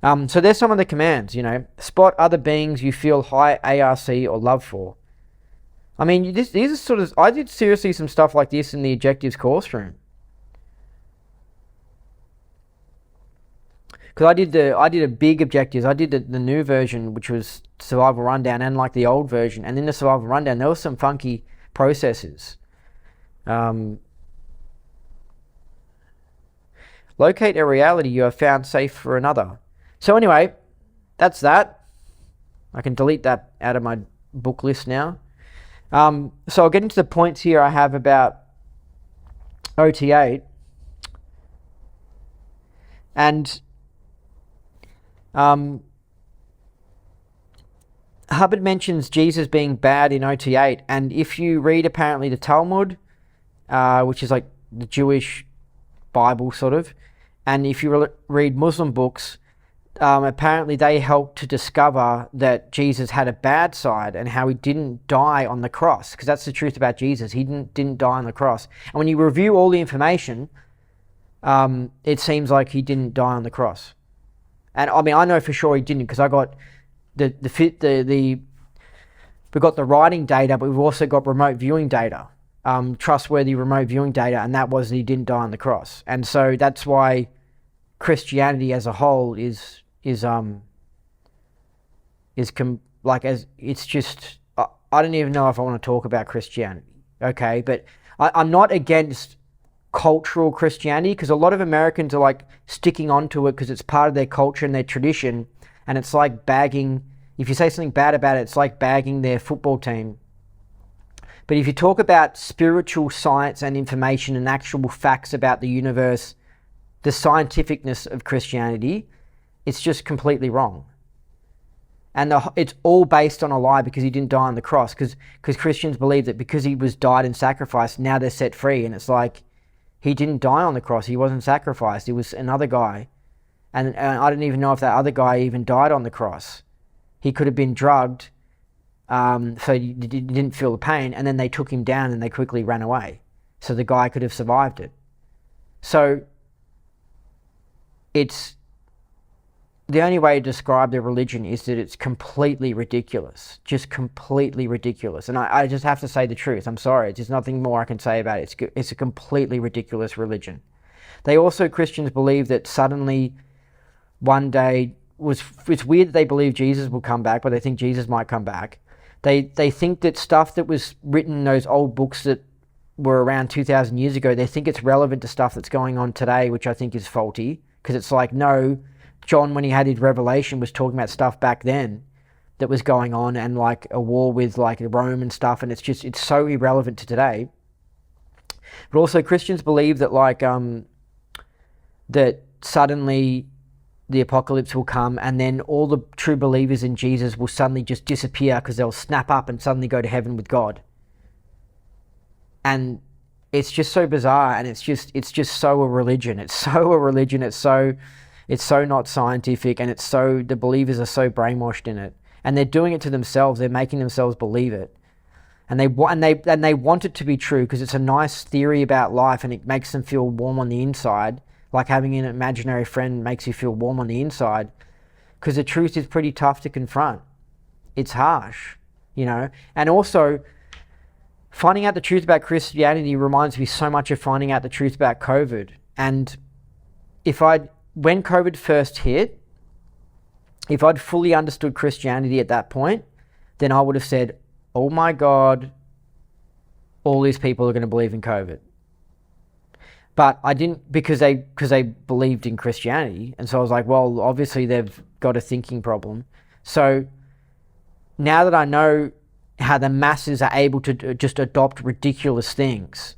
So there's some of the commands, Spot other beings you feel high ARC or love for. I mean, these are I did seriously some stuff like this in the Objectives course room. Because I did a big Objectives. I did the new version, which was Survival Rundown, and the old version. And in the Survival Rundown, there were some funky processes. Locate a reality you have found safe for another. So anyway, that's that. I can delete that out of my book list now. So I'll get into the points here I have about OT8. And Hubbard mentions Jesus being bad in OT8. And if you read apparently the Talmud, which is like the Jewish Bible sort of, and if you read Muslim books, apparently they helped to discover that Jesus had a bad side and how he didn't die on the cross, because that's the truth about Jesus. He didn't die on the cross. And when you review all the information, it seems like he didn't die on the cross. And I mean, I know for sure he didn't, because I got we've got the writing data, but we've also got remote viewing data, trustworthy remote viewing data, and that was that he didn't die on the cross. And so that's why Christianity as a whole it's just, I don't even know if I want to talk about Christianity, okay? But I'm not against cultural Christianity, because a lot of Americans are like sticking onto it because it's part of their culture and their tradition, and it's like bagging, if you say something bad about it, it's like bagging their football team. But if you talk about spiritual science and information and actual facts about the universe, the scientificness of Christianity, it's just completely wrong. And it's all based on a lie, because he didn't die on the cross, because Christians believe that because he was died and sacrificed, now they're set free. And it's like, he didn't die on the cross. He wasn't sacrificed. It was another guy. And I don't even know if that other guy even died on the cross. He could have been drugged, so he didn't feel the pain, and then they took him down and they quickly ran away. So the guy could have survived it. So it's, the only way to describe their religion is that it's completely ridiculous. Just completely ridiculous. And I just have to say the truth. I'm sorry. There's nothing more I can say about it. It's a completely ridiculous religion. They also, Christians believe that suddenly one day, it's weird that they believe Jesus will come back, but they think Jesus might come back. They think that stuff that was written in those old books that were around 2,000 years ago, they think it's relevant to stuff that's going on today, which I think is faulty, because it's like, no, John, when he had his revelation, was talking about stuff back then that was going on, and like a war with like Rome and stuff, and it's so irrelevant to today. But also Christians believe that like that suddenly the apocalypse will come, and then all the true believers in Jesus will suddenly just disappear, because they'll snap up and suddenly go to heaven with God. And it's just so bizarre, and it's just so a religion. It's so a religion. It's so not scientific, and the believers are so brainwashed in it, and they're doing it to themselves. They're making themselves believe it, and they want it to be true, because it's a nice theory about life, and it makes them feel warm on the inside, like having an imaginary friend makes you feel warm on the inside, because the truth is pretty tough to confront. It's harsh, you know. And also, finding out the truth about Christianity reminds me so much of finding out the truth about COVID. And when COVID first hit, if I'd fully understood Christianity at that point, then I would have said, oh my God, all these people are going to believe in COVID. But I didn't, because they believed in Christianity. And so I was like, well, obviously they've got a thinking problem. So now that I know how the masses are able to just adopt ridiculous things,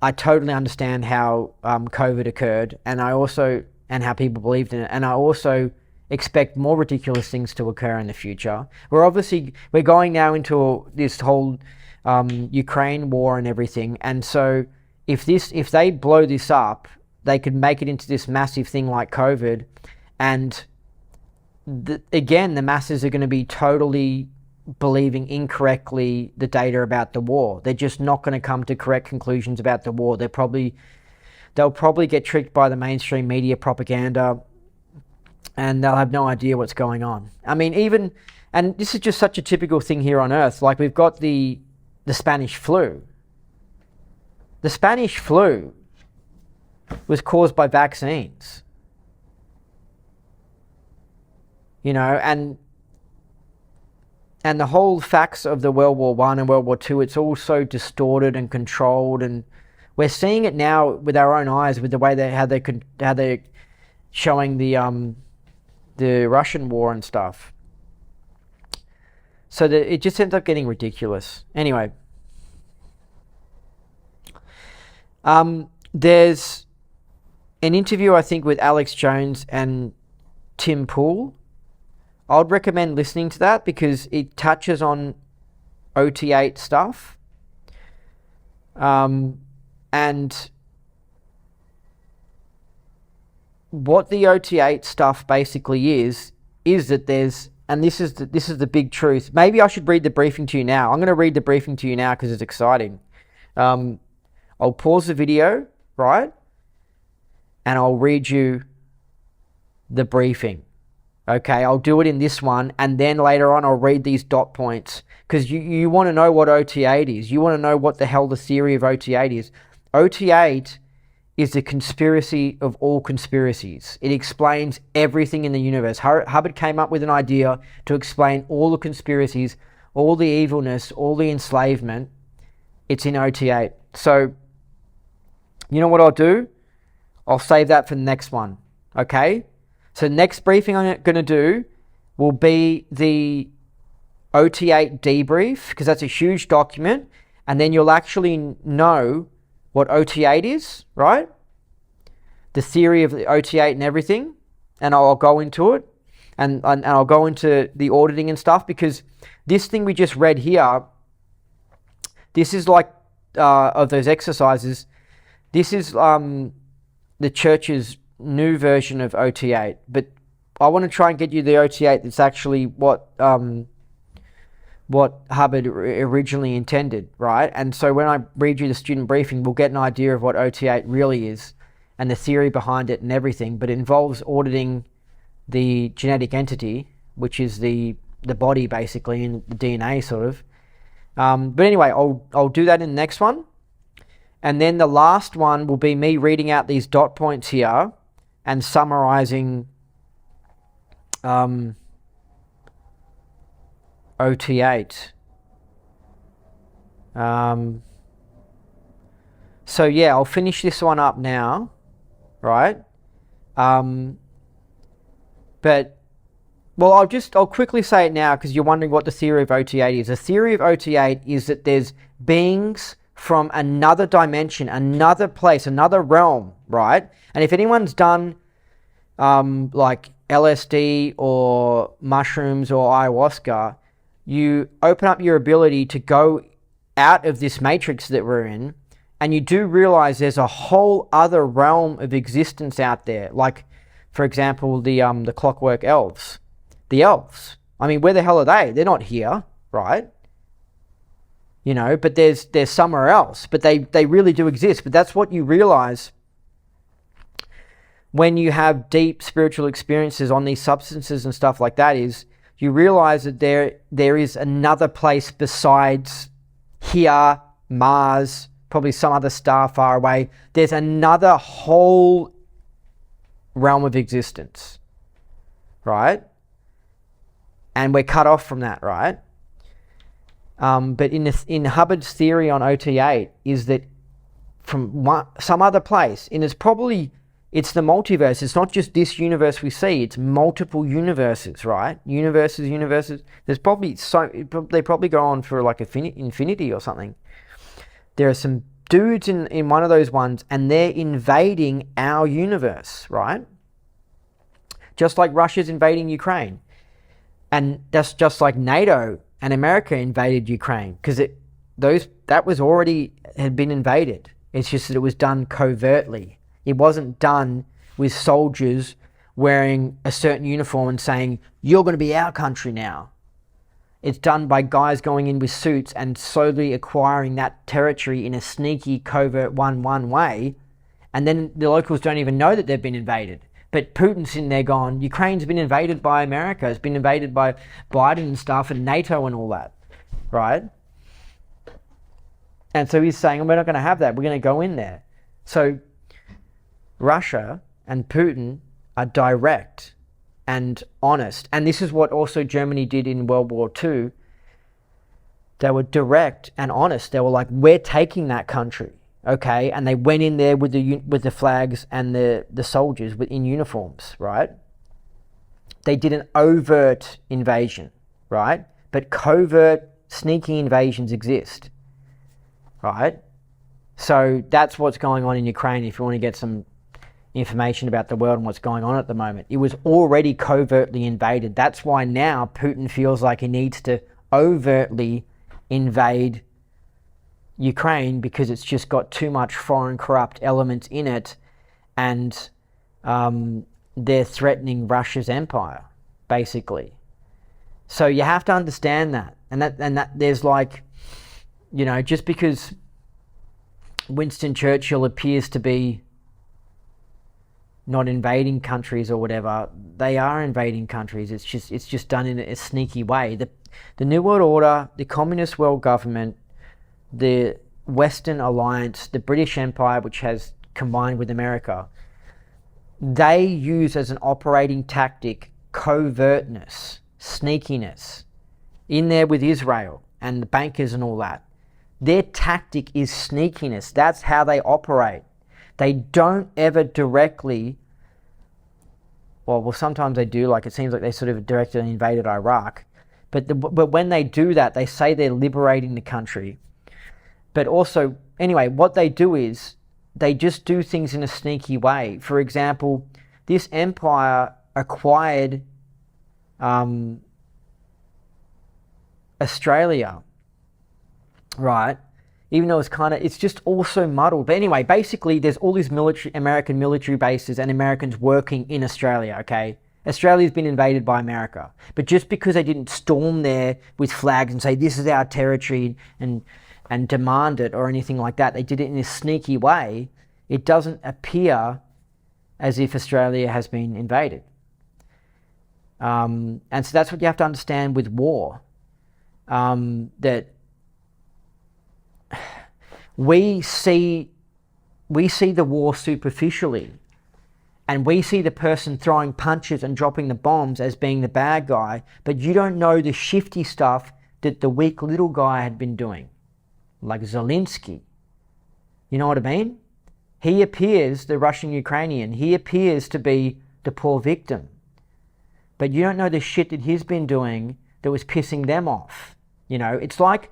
I totally understand how COVID occurred, and how people believed in it. And I also expect more ridiculous things to occur in the future. We're going now into this whole Ukraine war and everything. And so if they blow this up, they could make it into this massive thing like COVID, and again, the masses are going to be totally believing incorrectly the data about the war. They're just not going to come to correct conclusions about the war. They'll probably get tricked by the mainstream media propaganda, and they'll have no idea what's going on. I mean, and this is just such a typical thing here on Earth. Like, we've got the Spanish flu. The Spanish flu was caused by vaccines. You know, and the whole facts of the World War I and World War II, it's all so distorted and controlled, and We're seeing it now with our own eyes, with the way how they're showing the Russian war and stuff. So that it just ends up getting ridiculous. Anyway, there's an interview, I think, with Alex Jones and Tim Pool. I would recommend listening to that because it touches on OT8 stuff. And what the OT8 stuff basically is that there's, and this is the big truth. Maybe I should read the briefing to you now. I'm going to read the briefing to you now because it's exciting. I'll pause the video, right? And I'll read you the briefing. Okay, I'll do it in this one, and then later on I'll read these dot points because you want to know what OT8 is. You want to know what the hell the theory of OT8 is. OT8 is the conspiracy of all conspiracies. It explains everything in the universe. Hubbard came up with an idea to explain all the conspiracies, all the evilness, all the enslavement. It's in OT8. So, you know what I'll do? I'll save that for the next one, okay? So next briefing I'm going to do will be the OT8 debrief, because that's a huge document, and then you'll actually know what OT8 is, right? The theory of the OT8 and everything, and I'll go into it, and I'll go into the auditing and stuff, because this thing we just read here, this is like, of those exercises, this is the church's new version of OT8, but I want to try and get you the OT8 that's actually what Hubbard originally intended, right? And so when I read you the student briefing, we'll get an idea of what OT8 really is and the theory behind it and everything, but it involves auditing the genetic entity, which is the body basically, and the DNA sort of. But anyway, I'll do that in the next one. And then the last one will be me reading out these dot points here and summarizing OT8. So yeah, I'll finish this one up now, right? But, well, I'll quickly say it now because you're wondering what the theory of OT8 is. The theory of OT8 is that there's beings from another dimension, another place, another realm, right? And if anyone's done like LSD or mushrooms or ayahuasca, you open up your ability to go out of this matrix that we're in, and you do realize there's a whole other realm of existence out there. Like, for example, the clockwork elves. The elves. I mean, where the hell are they? They're not here, right? You know, but there's somewhere else. But they really do exist. But that's what you realize when you have deep spiritual experiences on these substances and stuff like that, is you realize that there is another place besides here, Mars, probably some other star far away. There's another whole realm of existence, right? And we're cut off from that, right? But in Hubbard's theory on OT8 is that from some other place, and it's the multiverse. It's not just this universe we see. It's multiple universes, right? Universes. There's probably they probably go on for like infinity or something. There are some dudes in one of those ones, and they're invading our universe, right? Just like Russia's invading Ukraine. And that's just like NATO and America invaded Ukraine, because that was already had been invaded. It's just that it was done covertly. It wasn't done with soldiers wearing a certain uniform and saying, you're going to be our country now. It's done by guys going in with suits and slowly acquiring that territory in a sneaky, covert one way. And then the locals don't even know that they've been invaded. But Putin's in there gone, Ukraine's been invaded by America. It's been invaded by Biden and stuff and NATO and all that, right? And so he's saying, we're not going to have that. We're going to go in there. So Russia and Putin are direct and honest. And this is what also Germany did in World War II. They were direct and honest. They were like, we're taking that country, okay, and they went in there with the flags and the soldiers in uniforms, right? They did an overt invasion, right? But covert, sneaky invasions exist, right? So that's what's going on in Ukraine if you want to get some information about the world and what's going on at the moment. It was already covertly invaded. That's why now Putin feels like he needs to overtly invade Ukraine, because it's just got too much foreign corrupt elements in it, and they're threatening Russia's empire, basically. So you have to understand that. And that there's like, you know, just because Winston Churchill appears to be not invading countries or whatever, they are invading countries. It's just done in a sneaky way. The New World Order, the Communist World Government, the Western Alliance, the British Empire, which has combined with America, they use as an operating tactic covertness, sneakiness, in there with Israel and the bankers and all that. Their tactic is sneakiness. That's how they operate. They don't ever directly, well, sometimes they do, like it seems like they sort of directed and invaded Iraq. But when they do that, they say they're liberating the country. But also, anyway, what they do is they just do things in a sneaky way. For example, this empire acquired Australia, right? Even though it's just also muddled. But anyway, basically there's all these American military bases and Americans working in Australia, okay? Australia's been invaded by America. But just because they didn't storm there with flags and say, this is our territory and demand it or anything like that, they did it in a sneaky way, it doesn't appear as if Australia has been invaded. And so that's what you have to understand with war. That we see the war superficially, and we see the person throwing punches and dropping the bombs as being the bad guy, but you don't know the shifty stuff that the weak little guy had been doing, like Zelensky. You know what I mean? He appears, the Russian Ukrainian, he appears to be the poor victim, but you don't know the shit that he's been doing that was pissing them off. You know, it's like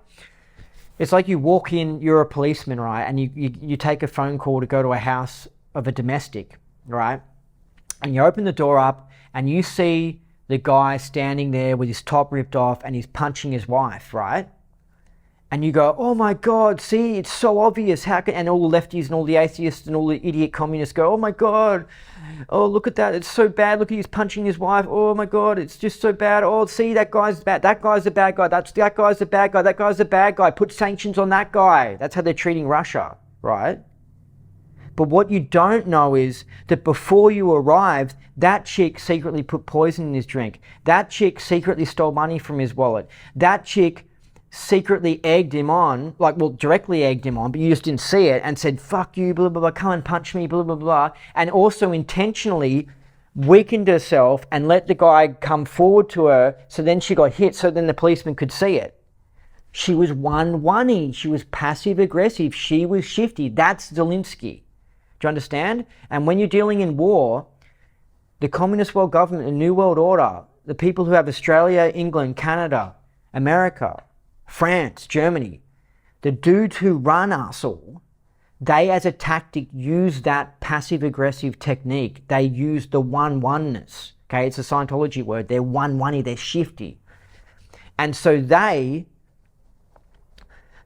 you walk in, you're a policeman, right? And you take a phone call to go to a house of a domestic, right? And you open the door up and you see the guy standing there with his top ripped off and he's punching his wife, right? And you go, oh my God, see, it's so obvious. How can, and all the lefties and all the atheists and all the idiot communists go, oh my God, oh, look at that, it's so bad. Look, he's punching his wife. Oh my God, it's just so bad. Oh, see, that guy's bad. That guy's a bad guy. That guy's a bad guy. That guy's a bad guy. Put sanctions on that guy. That's how they're treating Russia, right? But what you don't know is that before you arrived, that chick secretly put poison in his drink. That chick secretly stole money from his wallet. That chick secretly egged him on, directly egged him on, but you just didn't see it, and said, fuck you, blah, blah, blah, come and punch me, blah, blah, blah, and also intentionally weakened herself and let the guy come forward to her, so then she got hit, so then the policeman could see it. She was 1-1-y. She was passive-aggressive. She was shifty. That's Zelensky. Do you understand? And when you're dealing in war, the Communist World Government, the New World Order, the people who have Australia, England, Canada, America, France, Germany, the dudes who run us all, they as a tactic use that passive-aggressive technique. They use the 1-1-ness. Okay, it's a Scientology word. They're 1-1-y, they're shifty. And so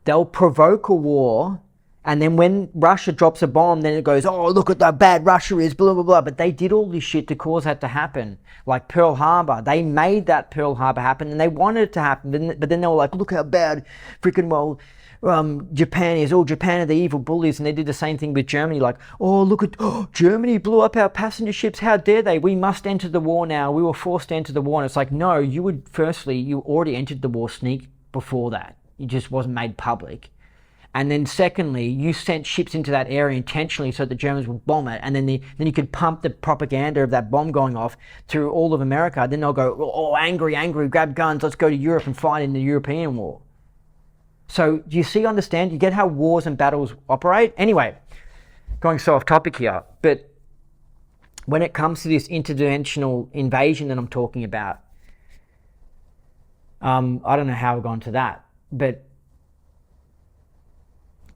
they'll provoke a war, and then when Russia drops a bomb, then it goes, oh, look at how bad Russia is, blah, blah, blah. But they did all this shit to cause that to happen. Like Pearl Harbor. They made that Pearl Harbor happen, and they wanted it to happen. But then they were like, look how bad freaking Japan is. Oh, Japan are the evil bullies. And they did the same thing with Germany. Like, oh, look at, Germany blew up our passenger ships. How dare they? We must enter the war now. We were forced to enter the war. And it's like, no, you already entered the war sneak before that. It just wasn't made public. And then secondly, you sent ships into that area intentionally so the Germans would bomb it. And then you could pump the propaganda of that bomb going off through all of America. Then they'll go, oh, angry, grab guns, let's go to Europe and fight in the European war. So do you see, understand? You get how wars and battles operate? Anyway, going so off topic here, but when it comes to this interdimensional invasion that I'm talking about, I don't know how I've gone to that, but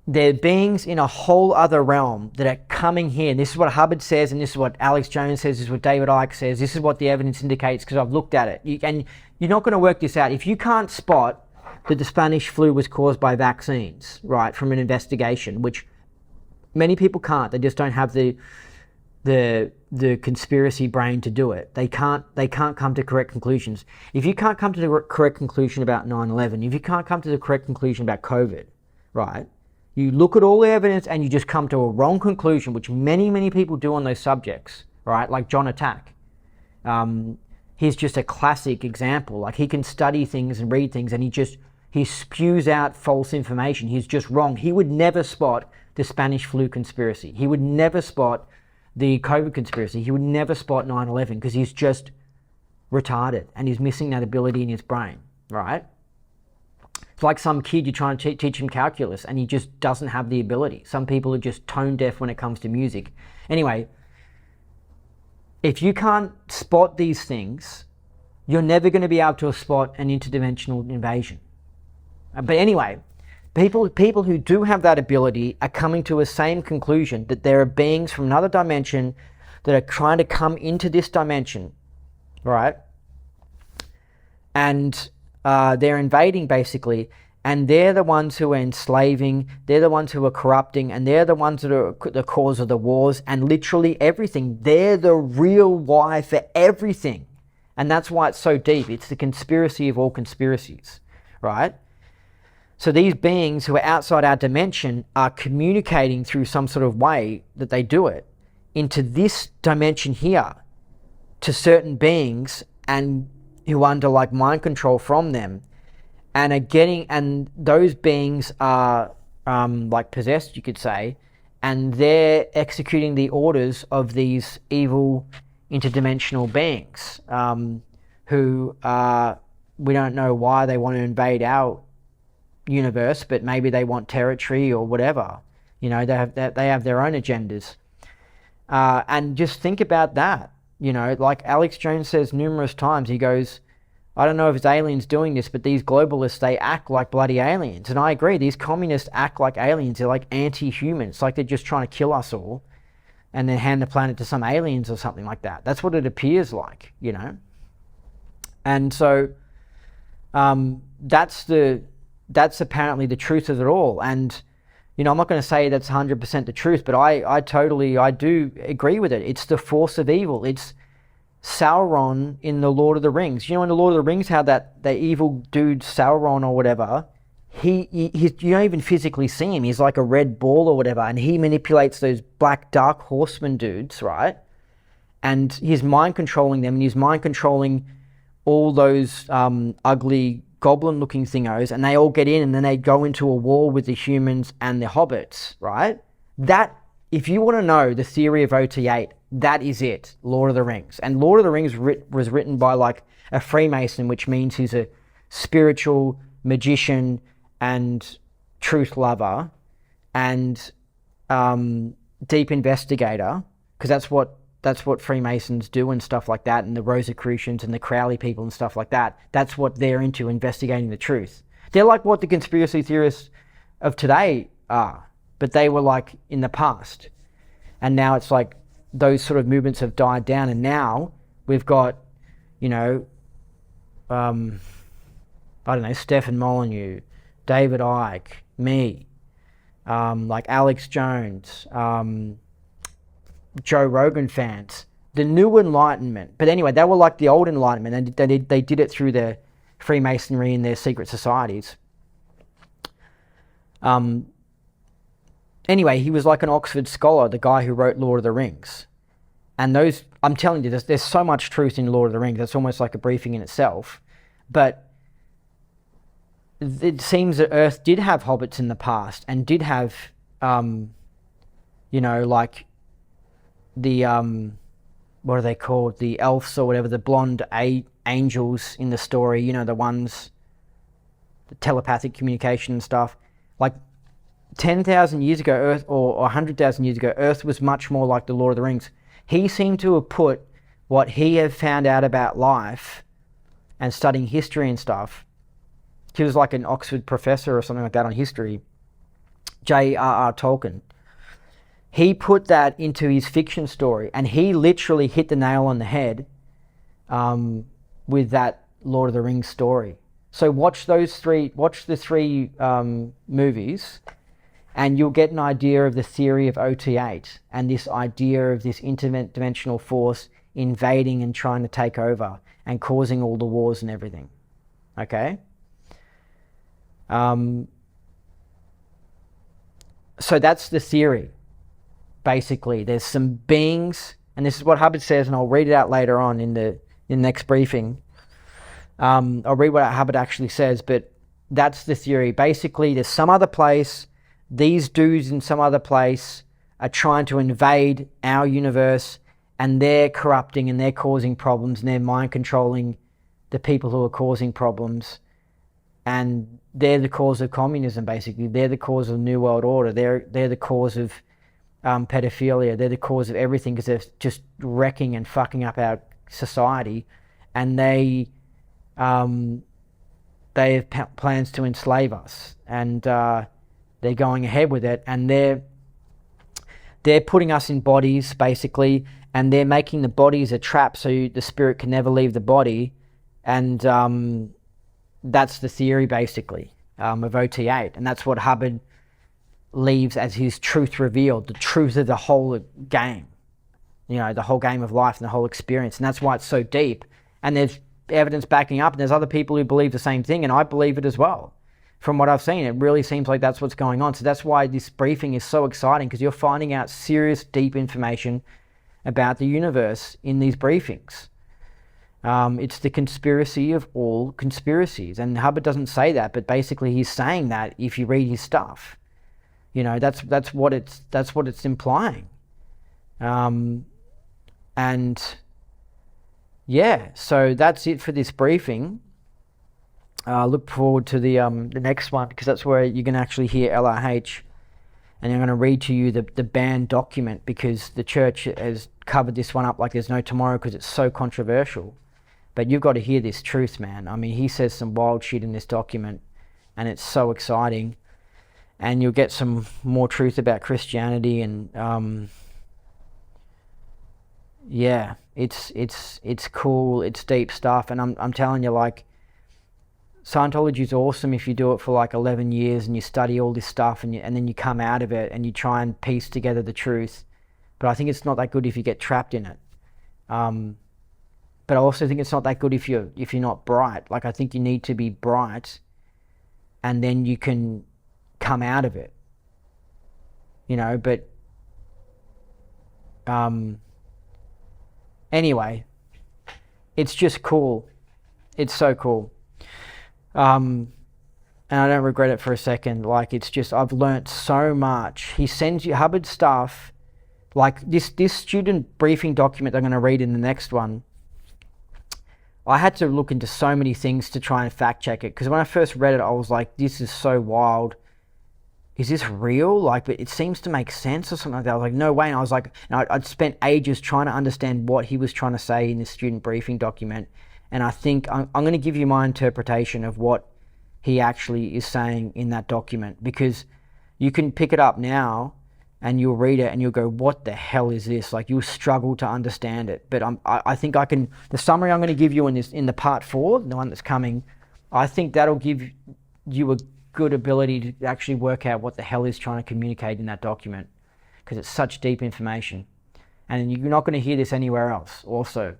they're beings in a whole other realm that are coming here. And this is what Hubbard says, and this is what Alex Jones says, this is what David Icke says, this is what the evidence indicates because I've looked at it. And you're not going to work this out. If you can't spot that the Spanish flu was caused by vaccines, right, from an investigation, which many people can't, they just don't have the conspiracy brain to do it. They can't come to correct conclusions. If you can't come to the correct conclusion about 9/11, if you can't come to the correct conclusion about COVID, right, you look at all the evidence and you just come to a wrong conclusion, which many people do on those subjects, right? Like John Attack. He's just a classic example. Like, he can study things and read things and he spews out false information. He's just wrong. He would never spot the Spanish flu conspiracy. He would never spot the COVID conspiracy. He would never spot 9/11 because he's just retarded and he's missing that ability in his brain, right? It's like some kid, you're trying to teach him calculus and he just doesn't have the ability. Some people are just tone deaf when it comes to music. Anyway, if you can't spot these things, you're never going to be able to spot an interdimensional invasion. But anyway, people who do have that ability are coming to a same conclusion, that there are beings from another dimension that are trying to come into this dimension, right? And they're invading basically, and they're the ones who are enslaving, they're the ones who are corrupting, and they're the ones that are the cause of the wars and literally everything. They're the real why for everything. And that's why it's so deep. It's the conspiracy of all conspiracies, right? So these beings who are outside our dimension are communicating through some sort of way that they do it into this dimension here to certain beings and who are under like mind control from them and are getting, and those beings are like possessed, you could say, and they're executing the orders of these evil interdimensional beings who we don't know why they want to invade our universe, but maybe they want territory or whatever. You know, they have their own agendas. And just think about that. You know, like Alex Jones says numerous times, he goes, I don't know if it's aliens doing this, but these globalists, they act like bloody aliens. And I agree, these communists act like aliens. They're like anti-human. It's like they're just trying to kill us all and then hand the planet to some aliens or something like that. That's what it appears like, you know. And so that's apparently the truth of it all. And, you know, I'm not going to say that's 100% the truth, but I do agree with it. It's the force of evil. It's Sauron in the Lord of the Rings. You know, in the Lord of the Rings, how the evil dude Sauron or whatever, he's, you don't even physically see him. He's like a red ball or whatever, and he manipulates those black dark horseman dudes, right? And he's mind controlling them, and he's mind controlling all those ugly goblin looking thingos, and they all get in and then they go into a war with the humans and the hobbits, right? That, if you want to know the theory of OT8, that is it, Lord of the Rings. And Lord of the Rings was written by like a Freemason, which means he's a spiritual magician and truth lover and deep investigator, because that's what Freemasons do and stuff like that, and the Rosicrucians and the Crowley people and stuff like that. That's what they're into, investigating the truth. They're like what the conspiracy theorists of today are, but they were like in the past. And now it's like those sort of movements have died down, and now we've got, you know, I don't know, Stefan Molyneux, David Icke, me, like Alex Jones, Joe Rogan fans, the new Enlightenment. But anyway, they were like the old Enlightenment. They did it through their Freemasonry and their secret societies. Anyway, he was like an Oxford scholar, the guy who wrote Lord of the Rings. And those, I'm telling you, there's so much truth in Lord of the Rings. That's almost like a briefing in itself. But it seems that Earth did have hobbits in the past and did have, you know, like the, what are they called? The elves or whatever, the blonde angels in the story, you know, the ones the telepathic communication and stuff. Like 10,000 years ago, Earth, or 100,000 years ago, Earth was much more like the Lord of the Rings. He seemed to have put what he had found out about life and studying history and stuff. He was like an Oxford professor or something like that on history. J.R.R. Tolkien. He put that into his fiction story, and he literally hit the nail on the head with that Lord of the Rings story. So watch the three movies, and you'll get an idea of the theory of OT8 and this idea of this interdimensional force invading and trying to take over and causing all the wars and everything. Okay? So that's the theory. Basically, there's some beings, and this is what Hubbard says, and I'll read it out later on in the next briefing. I'll read what Hubbard actually says, but that's the theory. Basically, there's some other place, these dudes in some other place are trying to invade our universe, and they're corrupting and they're causing problems, and they're mind controlling the people who are causing problems, and they're the cause of communism. Basically, they're the cause of the New World Order. They're the cause of pedophilia. They're the cause of everything, because they're just wrecking and fucking up our society, and they have plans to enslave us, and they're going ahead with it, and they're putting us in bodies basically, and they're making the bodies a trap so the spirit can never leave the body, and that's the theory basically of OT8, and that's what Hubbard leaves as his truth revealed, the truth of the whole game, the whole game of life and the whole experience. And that's why it's so deep, and there's evidence backing up, and there's other people who believe the same thing, and I believe it as well. From what I've seen, it really seems like that's what's going on. So that's why this briefing is so exciting, because you're finding out serious deep information about the universe in these briefings. It's the conspiracy of all conspiracies, and Hubbard doesn't say that, but basically he's saying that if you read his stuff. That's what it's implying. And yeah, so that's it for this briefing. Look forward to the next one, because that's where you can actually hear LRH, and I'm going to read to you the banned document, because the church has covered this one up like there's no tomorrow, because it's so controversial. But you've got to hear this truth, man. I mean, he says some wild shit in this document, and it's so exciting. And you'll get some more truth about Christianity, and yeah, it's cool, it's deep stuff, and I'm telling you, like, Scientology is awesome if you do it for like 11 years and you study all this stuff, and then you come out of it and you try and piece together the truth. But I think it's not that good if you get trapped in it. But I also think it's not that good if you're not bright. Like, I think you need to be bright, and then you can come out of it, but anyway, it's just cool. It's so cool. And I don't regret it for a second. Like, it's just, I've learnt so much. He sends you Hubbard stuff, like this student briefing document I'm going to read in the next one. I had to look into so many things to try and fact check it, because when I first read it, I was like, this is so wild. Is this real? Like, but it seems to make sense or something like that. I was like, no way. And I was like, and I'd spent ages trying to understand what he was trying to say in this student briefing document. And I think I'm going to give you my interpretation of what he actually is saying in that document, because you can pick it up now and you'll read it and you'll go, what the hell is this? Like, you'll struggle to understand it. But I think I can, the summary I'm going to give you in the part 4, the one that's coming, I think that'll give you a good ability to actually work out what the hell is trying to communicate in that document, because it's such deep information, and you're not going to hear this anywhere else. Also,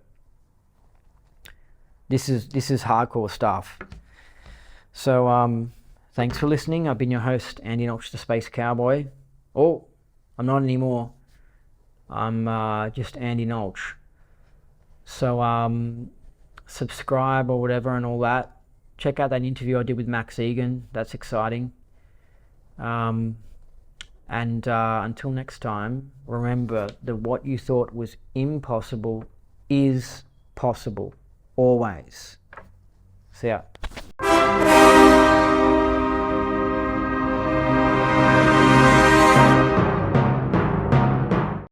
this is hardcore stuff. So thanks for listening. I've been your host, Andy Notch, the Space Cowboy. Oh, I'm not anymore. I'm just Andy Notch. So subscribe or whatever and all that. Check out that interview I did with Max Egan. That's exciting. And until next time, remember that what you thought was impossible is possible. Always. See ya.